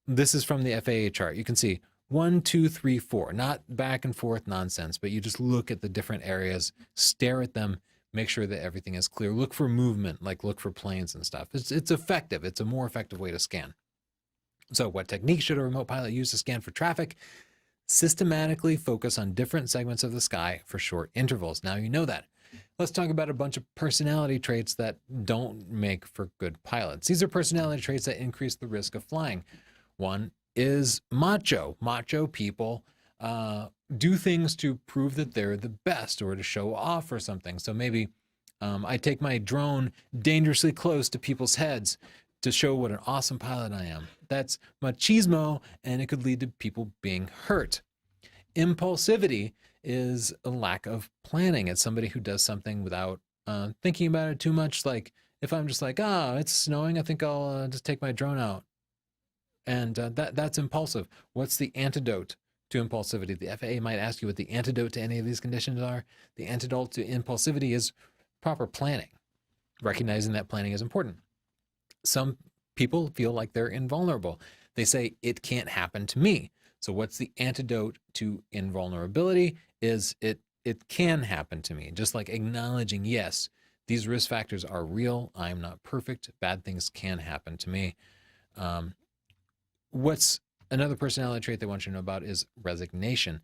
This is from the FAA chart. You can see 1, 2, 3, 4, not back and forth nonsense, but you just look at the different areas, stare at them, make sure that everything is clear. Look for movement, like look for planes and stuff. It's effective. It's a more effective way to scan. So what technique should a remote pilot use to scan for traffic? Systematically focus on different segments of the sky for short intervals. Now you know that. Let's talk about a bunch of personality traits that don't make for good pilots. These are personality traits that increase the risk of flying. One is macho. Macho people do things to prove that they're the best or to show off or something. So maybe I take my drone dangerously close to people's heads to show what an awesome pilot I am. That's machismo, and it could lead to people being hurt. Impulsivity is a lack of planning. It's somebody who does something without thinking about it too much. Like if I'm just like, it's snowing, I think I'll just take my drone out. And that's impulsive. What's the antidote to impulsivity? The FAA might ask you what the antidote to any of these conditions are. The antidote to impulsivity is proper planning, recognizing that planning is important. Some people feel like they're invulnerable. They say, it can't happen to me. So what's the antidote to invulnerability is it can happen to me. Just like acknowledging, yes, these risk factors are real. I'm not perfect. Bad things can happen to me. What's another personality trait they want you to know about is resignation.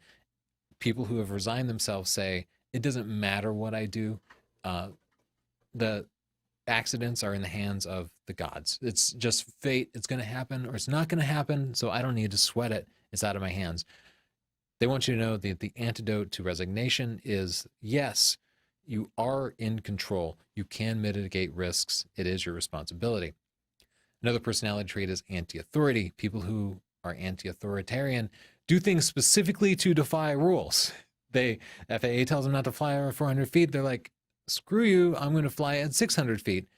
People who have resigned themselves say, it doesn't matter what I do. The accidents are in the hands of the gods. It's just fate. It's going to happen or it's not going to happen. So I don't need to sweat it. It's out of my hands. They want you to know that the antidote to resignation is, yes, you are in control. You can mitigate risks. It is your responsibility. Another personality trait is anti-authority. People who are anti-authoritarian do things specifically to defy rules. FAA tells them not to fly over 400 feet. They're like, screw you, I'm going to fly at 600 feet.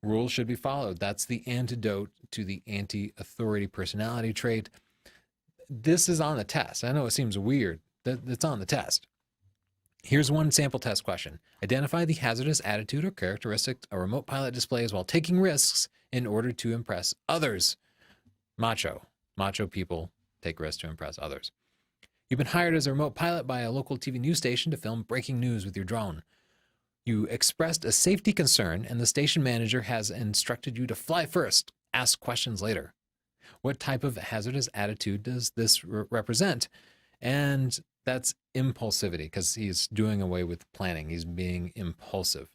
Rules should be followed. That's the antidote to the anti-authority personality trait. This is on the test. I know it seems weird. It's on the test. Here's one sample test question. Identify the hazardous attitude or characteristic a remote pilot displays while taking risks in order to impress others. Macho people take risks to impress others. You've been hired as a remote pilot by a local TV news station to film breaking news with your drone. You expressed a safety concern, and the station manager has instructed you to fly first, ask questions later. What type of hazardous attitude does this represent? And that's impulsivity, because he's doing away with planning. He's being impulsive.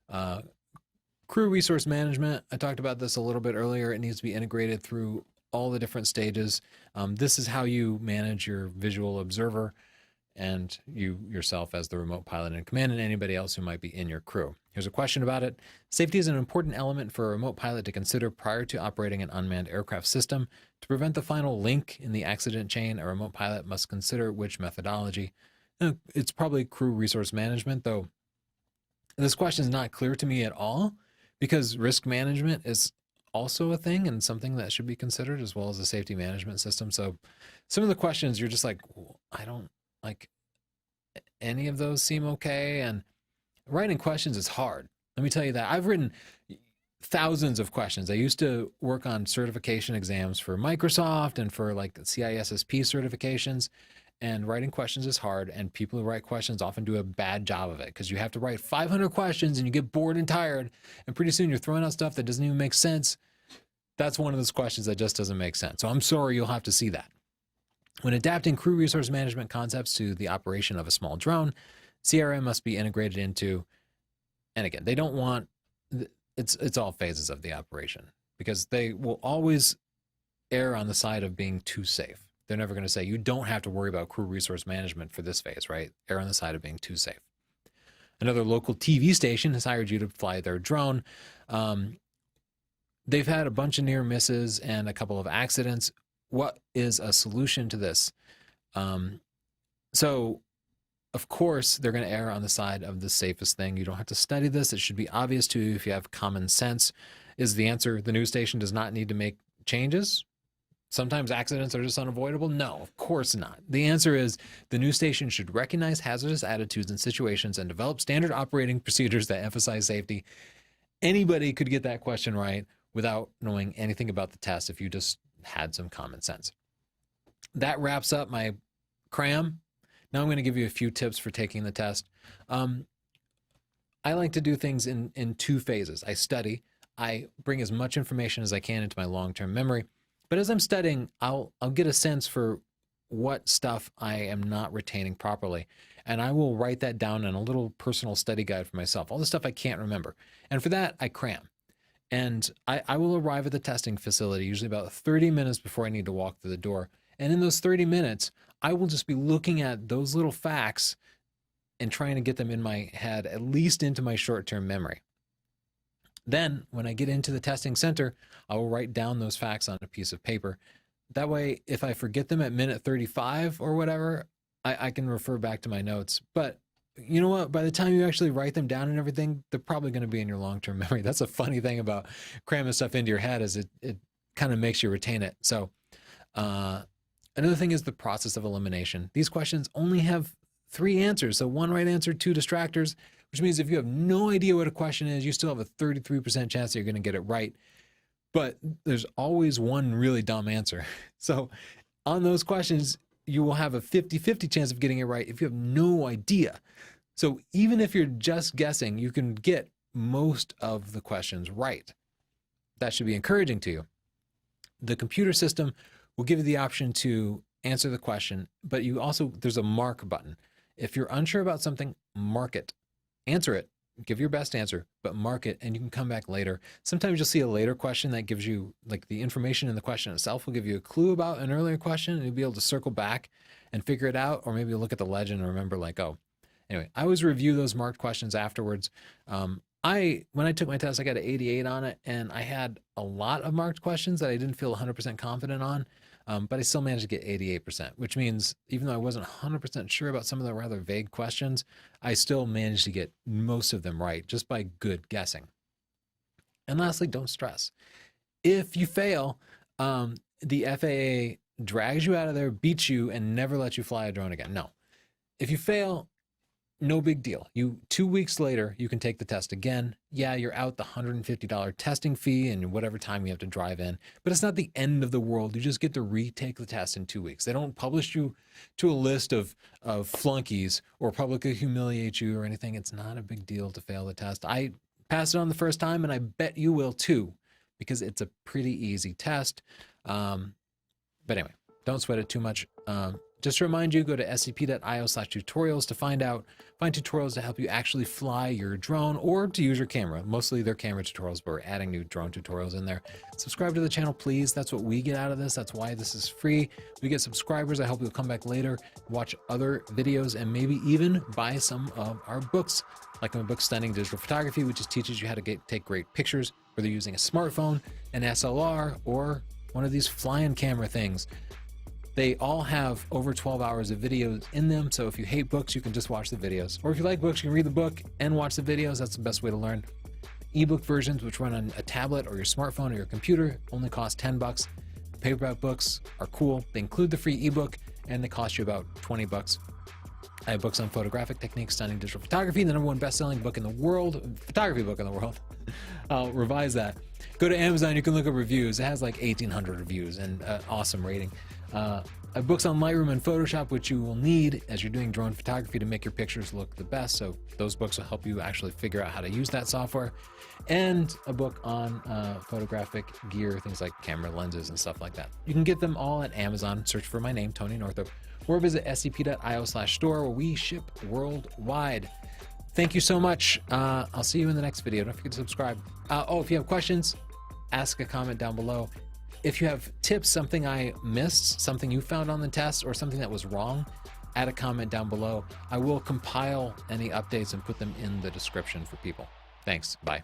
Crew resource management, I talked about this a little bit earlier. It needs to be integrated through all the different stages. This is how you manage your visual observer and you yourself as the remote pilot in command and anybody else who might be in your crew. Here's a question about it. Safety is an important element for a remote pilot to consider prior to operating an unmanned aircraft system. To prevent the final link in the accident chain, a remote pilot must consider which methodology. It's probably crew resource management, though this question is not clear to me at all because risk management is also a thing and something that should be considered as well as a safety management system. So some of the questions you're just like, I don't like any of those seem okay. And writing questions is hard. Let me tell you that. I've written thousands of questions. I used to work on certification exams for Microsoft and for like CISSP certifications, and writing questions is hard, and people who write questions often do a bad job of it because you have to write 500 questions and you get bored and tired, and pretty soon you're throwing out stuff that doesn't even make sense. That's one of those questions that just doesn't make sense. So I'm sorry, you'll have to see that. When adapting crew resource management concepts to the operation of a small drone, CRM must be integrated into, and again, they don't want, it's all phases of the operation because they will always err on the side of being too safe. They're never going to say, you don't have to worry about crew resource management for this phase, right? Err on the side of being too safe. Another local TV station has hired you to fly their drone. They've had a bunch of near misses and a couple of accidents. What is a solution to this? So, of course, they're going to err on the side of the safest thing. You don't have to study this. It should be obvious to you if you have common sense. Is the answer the news station does not need to make changes? Sometimes accidents are just unavoidable? No, of course not. The answer is the news station should recognize hazardous attitudes and situations and develop standard operating procedures that emphasize safety. Anybody could get that question right without knowing anything about the test if you just had some common sense. That wraps up my cram. Now I'm going to give you a few tips for taking the test. I like to do things in two phases. I study. I bring as much information as I can into my long-term memory. But as I'm studying, I'll get a sense for what stuff I am not retaining properly. And I will write that down in a little personal study guide for myself, all the stuff I can't remember. And for that, I cram. And I will arrive at the testing facility usually about 30 minutes before I need to walk through the door. And in those 30 minutes, I will just be looking at those little facts and trying to get them in my head, at least into my short-term memory. Then when I get into the testing center, I will write down those facts on a piece of paper. That way, if I forget them at minute 35 or whatever, I can refer back to my notes. But you know what? By the time you actually write them down and everything, they're probably going to be in your long-term memory. That's a funny thing about cramming stuff into your head, is it kind of makes you retain it. So another thing is the process of elimination. These questions only have 3 answers. So 1 right answer, 2 distractors, which means if you have no idea what a question is, you still have a 33% chance that you're going to get it right. But there's always 1 really dumb answer. So on those questions, you will have a 50-50 chance of getting it right if you have no idea. So even if you're just guessing, you can get most of the questions right. That should be encouraging to you. The computer system will give you the option to answer the question, but there's a mark button. If you're unsure about something, mark it. Answer it. Give your best answer, but mark it, and you can come back later. Sometimes you'll see a later question that gives you, like, the information in the question itself will give you a clue about an earlier question, and you'll be able to circle back and figure it out, or maybe look at the legend and remember, like, oh. Anyway, I always review those marked questions afterwards. When I took my test, I got an 88 on it, and I had a lot of marked questions that I didn't feel 100% confident on. But I still managed to get 88%, which means even though I wasn't 100% sure about some of the rather vague questions, I still managed to get most of them right just by good guessing. And lastly, don't stress. If you fail, the FAA drags you out of there, beats you, and never lets you fly a drone again. No. If you fail, no big deal. 2 weeks later, you can take the test again. Yeah, you're out the $150 testing fee and whatever time you have to drive in, but it's not the end of the world. You just get to retake the test in 2 weeks. They don't publish you to a list of flunkies or publicly humiliate you or anything. It's not a big deal to fail the test. I passed it on the first time, and I bet you will too, because it's a pretty easy test. But anyway, don't sweat it too much. Just to remind you, go to scp.io/tutorials to find tutorials to help you actually fly your drone or to use your camera. Mostly they're camera tutorials, but we're adding new drone tutorials in there. Subscribe to the channel, please. That's what we get out of this. That's why this is free. We get subscribers. I hope you'll come back later, watch other videos, and maybe even buy some of our books, like my book, Stunning Digital Photography, which just teaches you how to take great pictures, whether using a smartphone, an SLR, or one of these flying camera things. They all have over 12 hours of videos in them, so if you hate books, you can just watch the videos. Or if you like books, you can read the book and watch the videos. That's the best way to learn. Ebook versions, which run on a tablet or your smartphone or your computer, only cost $10. Paperback books are cool. They include the free ebook, and they cost you about $20. I have books on photographic techniques, stunning digital photography, the #1 best-selling book in the world, photography book in the world. I'll revise that. Go to Amazon, you can look up reviews. It has like 1,800 reviews and awesome rating. I have books on Lightroom and Photoshop, which you will need as you're doing drone photography to make your pictures look the best. So those books will help you actually figure out how to use that software. And a book on photographic gear, things like camera lenses and stuff like that. You can get them all at Amazon. Search for my name, Tony Northup, or visit scp.io/store, where we ship worldwide. Thank you so much. I'll see you in the next video. Don't forget to subscribe. If you have questions, ask a comment down below. If you have tips, something I missed, something you found on the test, or something that was wrong, add a comment down below. I will compile any updates and put them in the description for people. Thanks. Bye.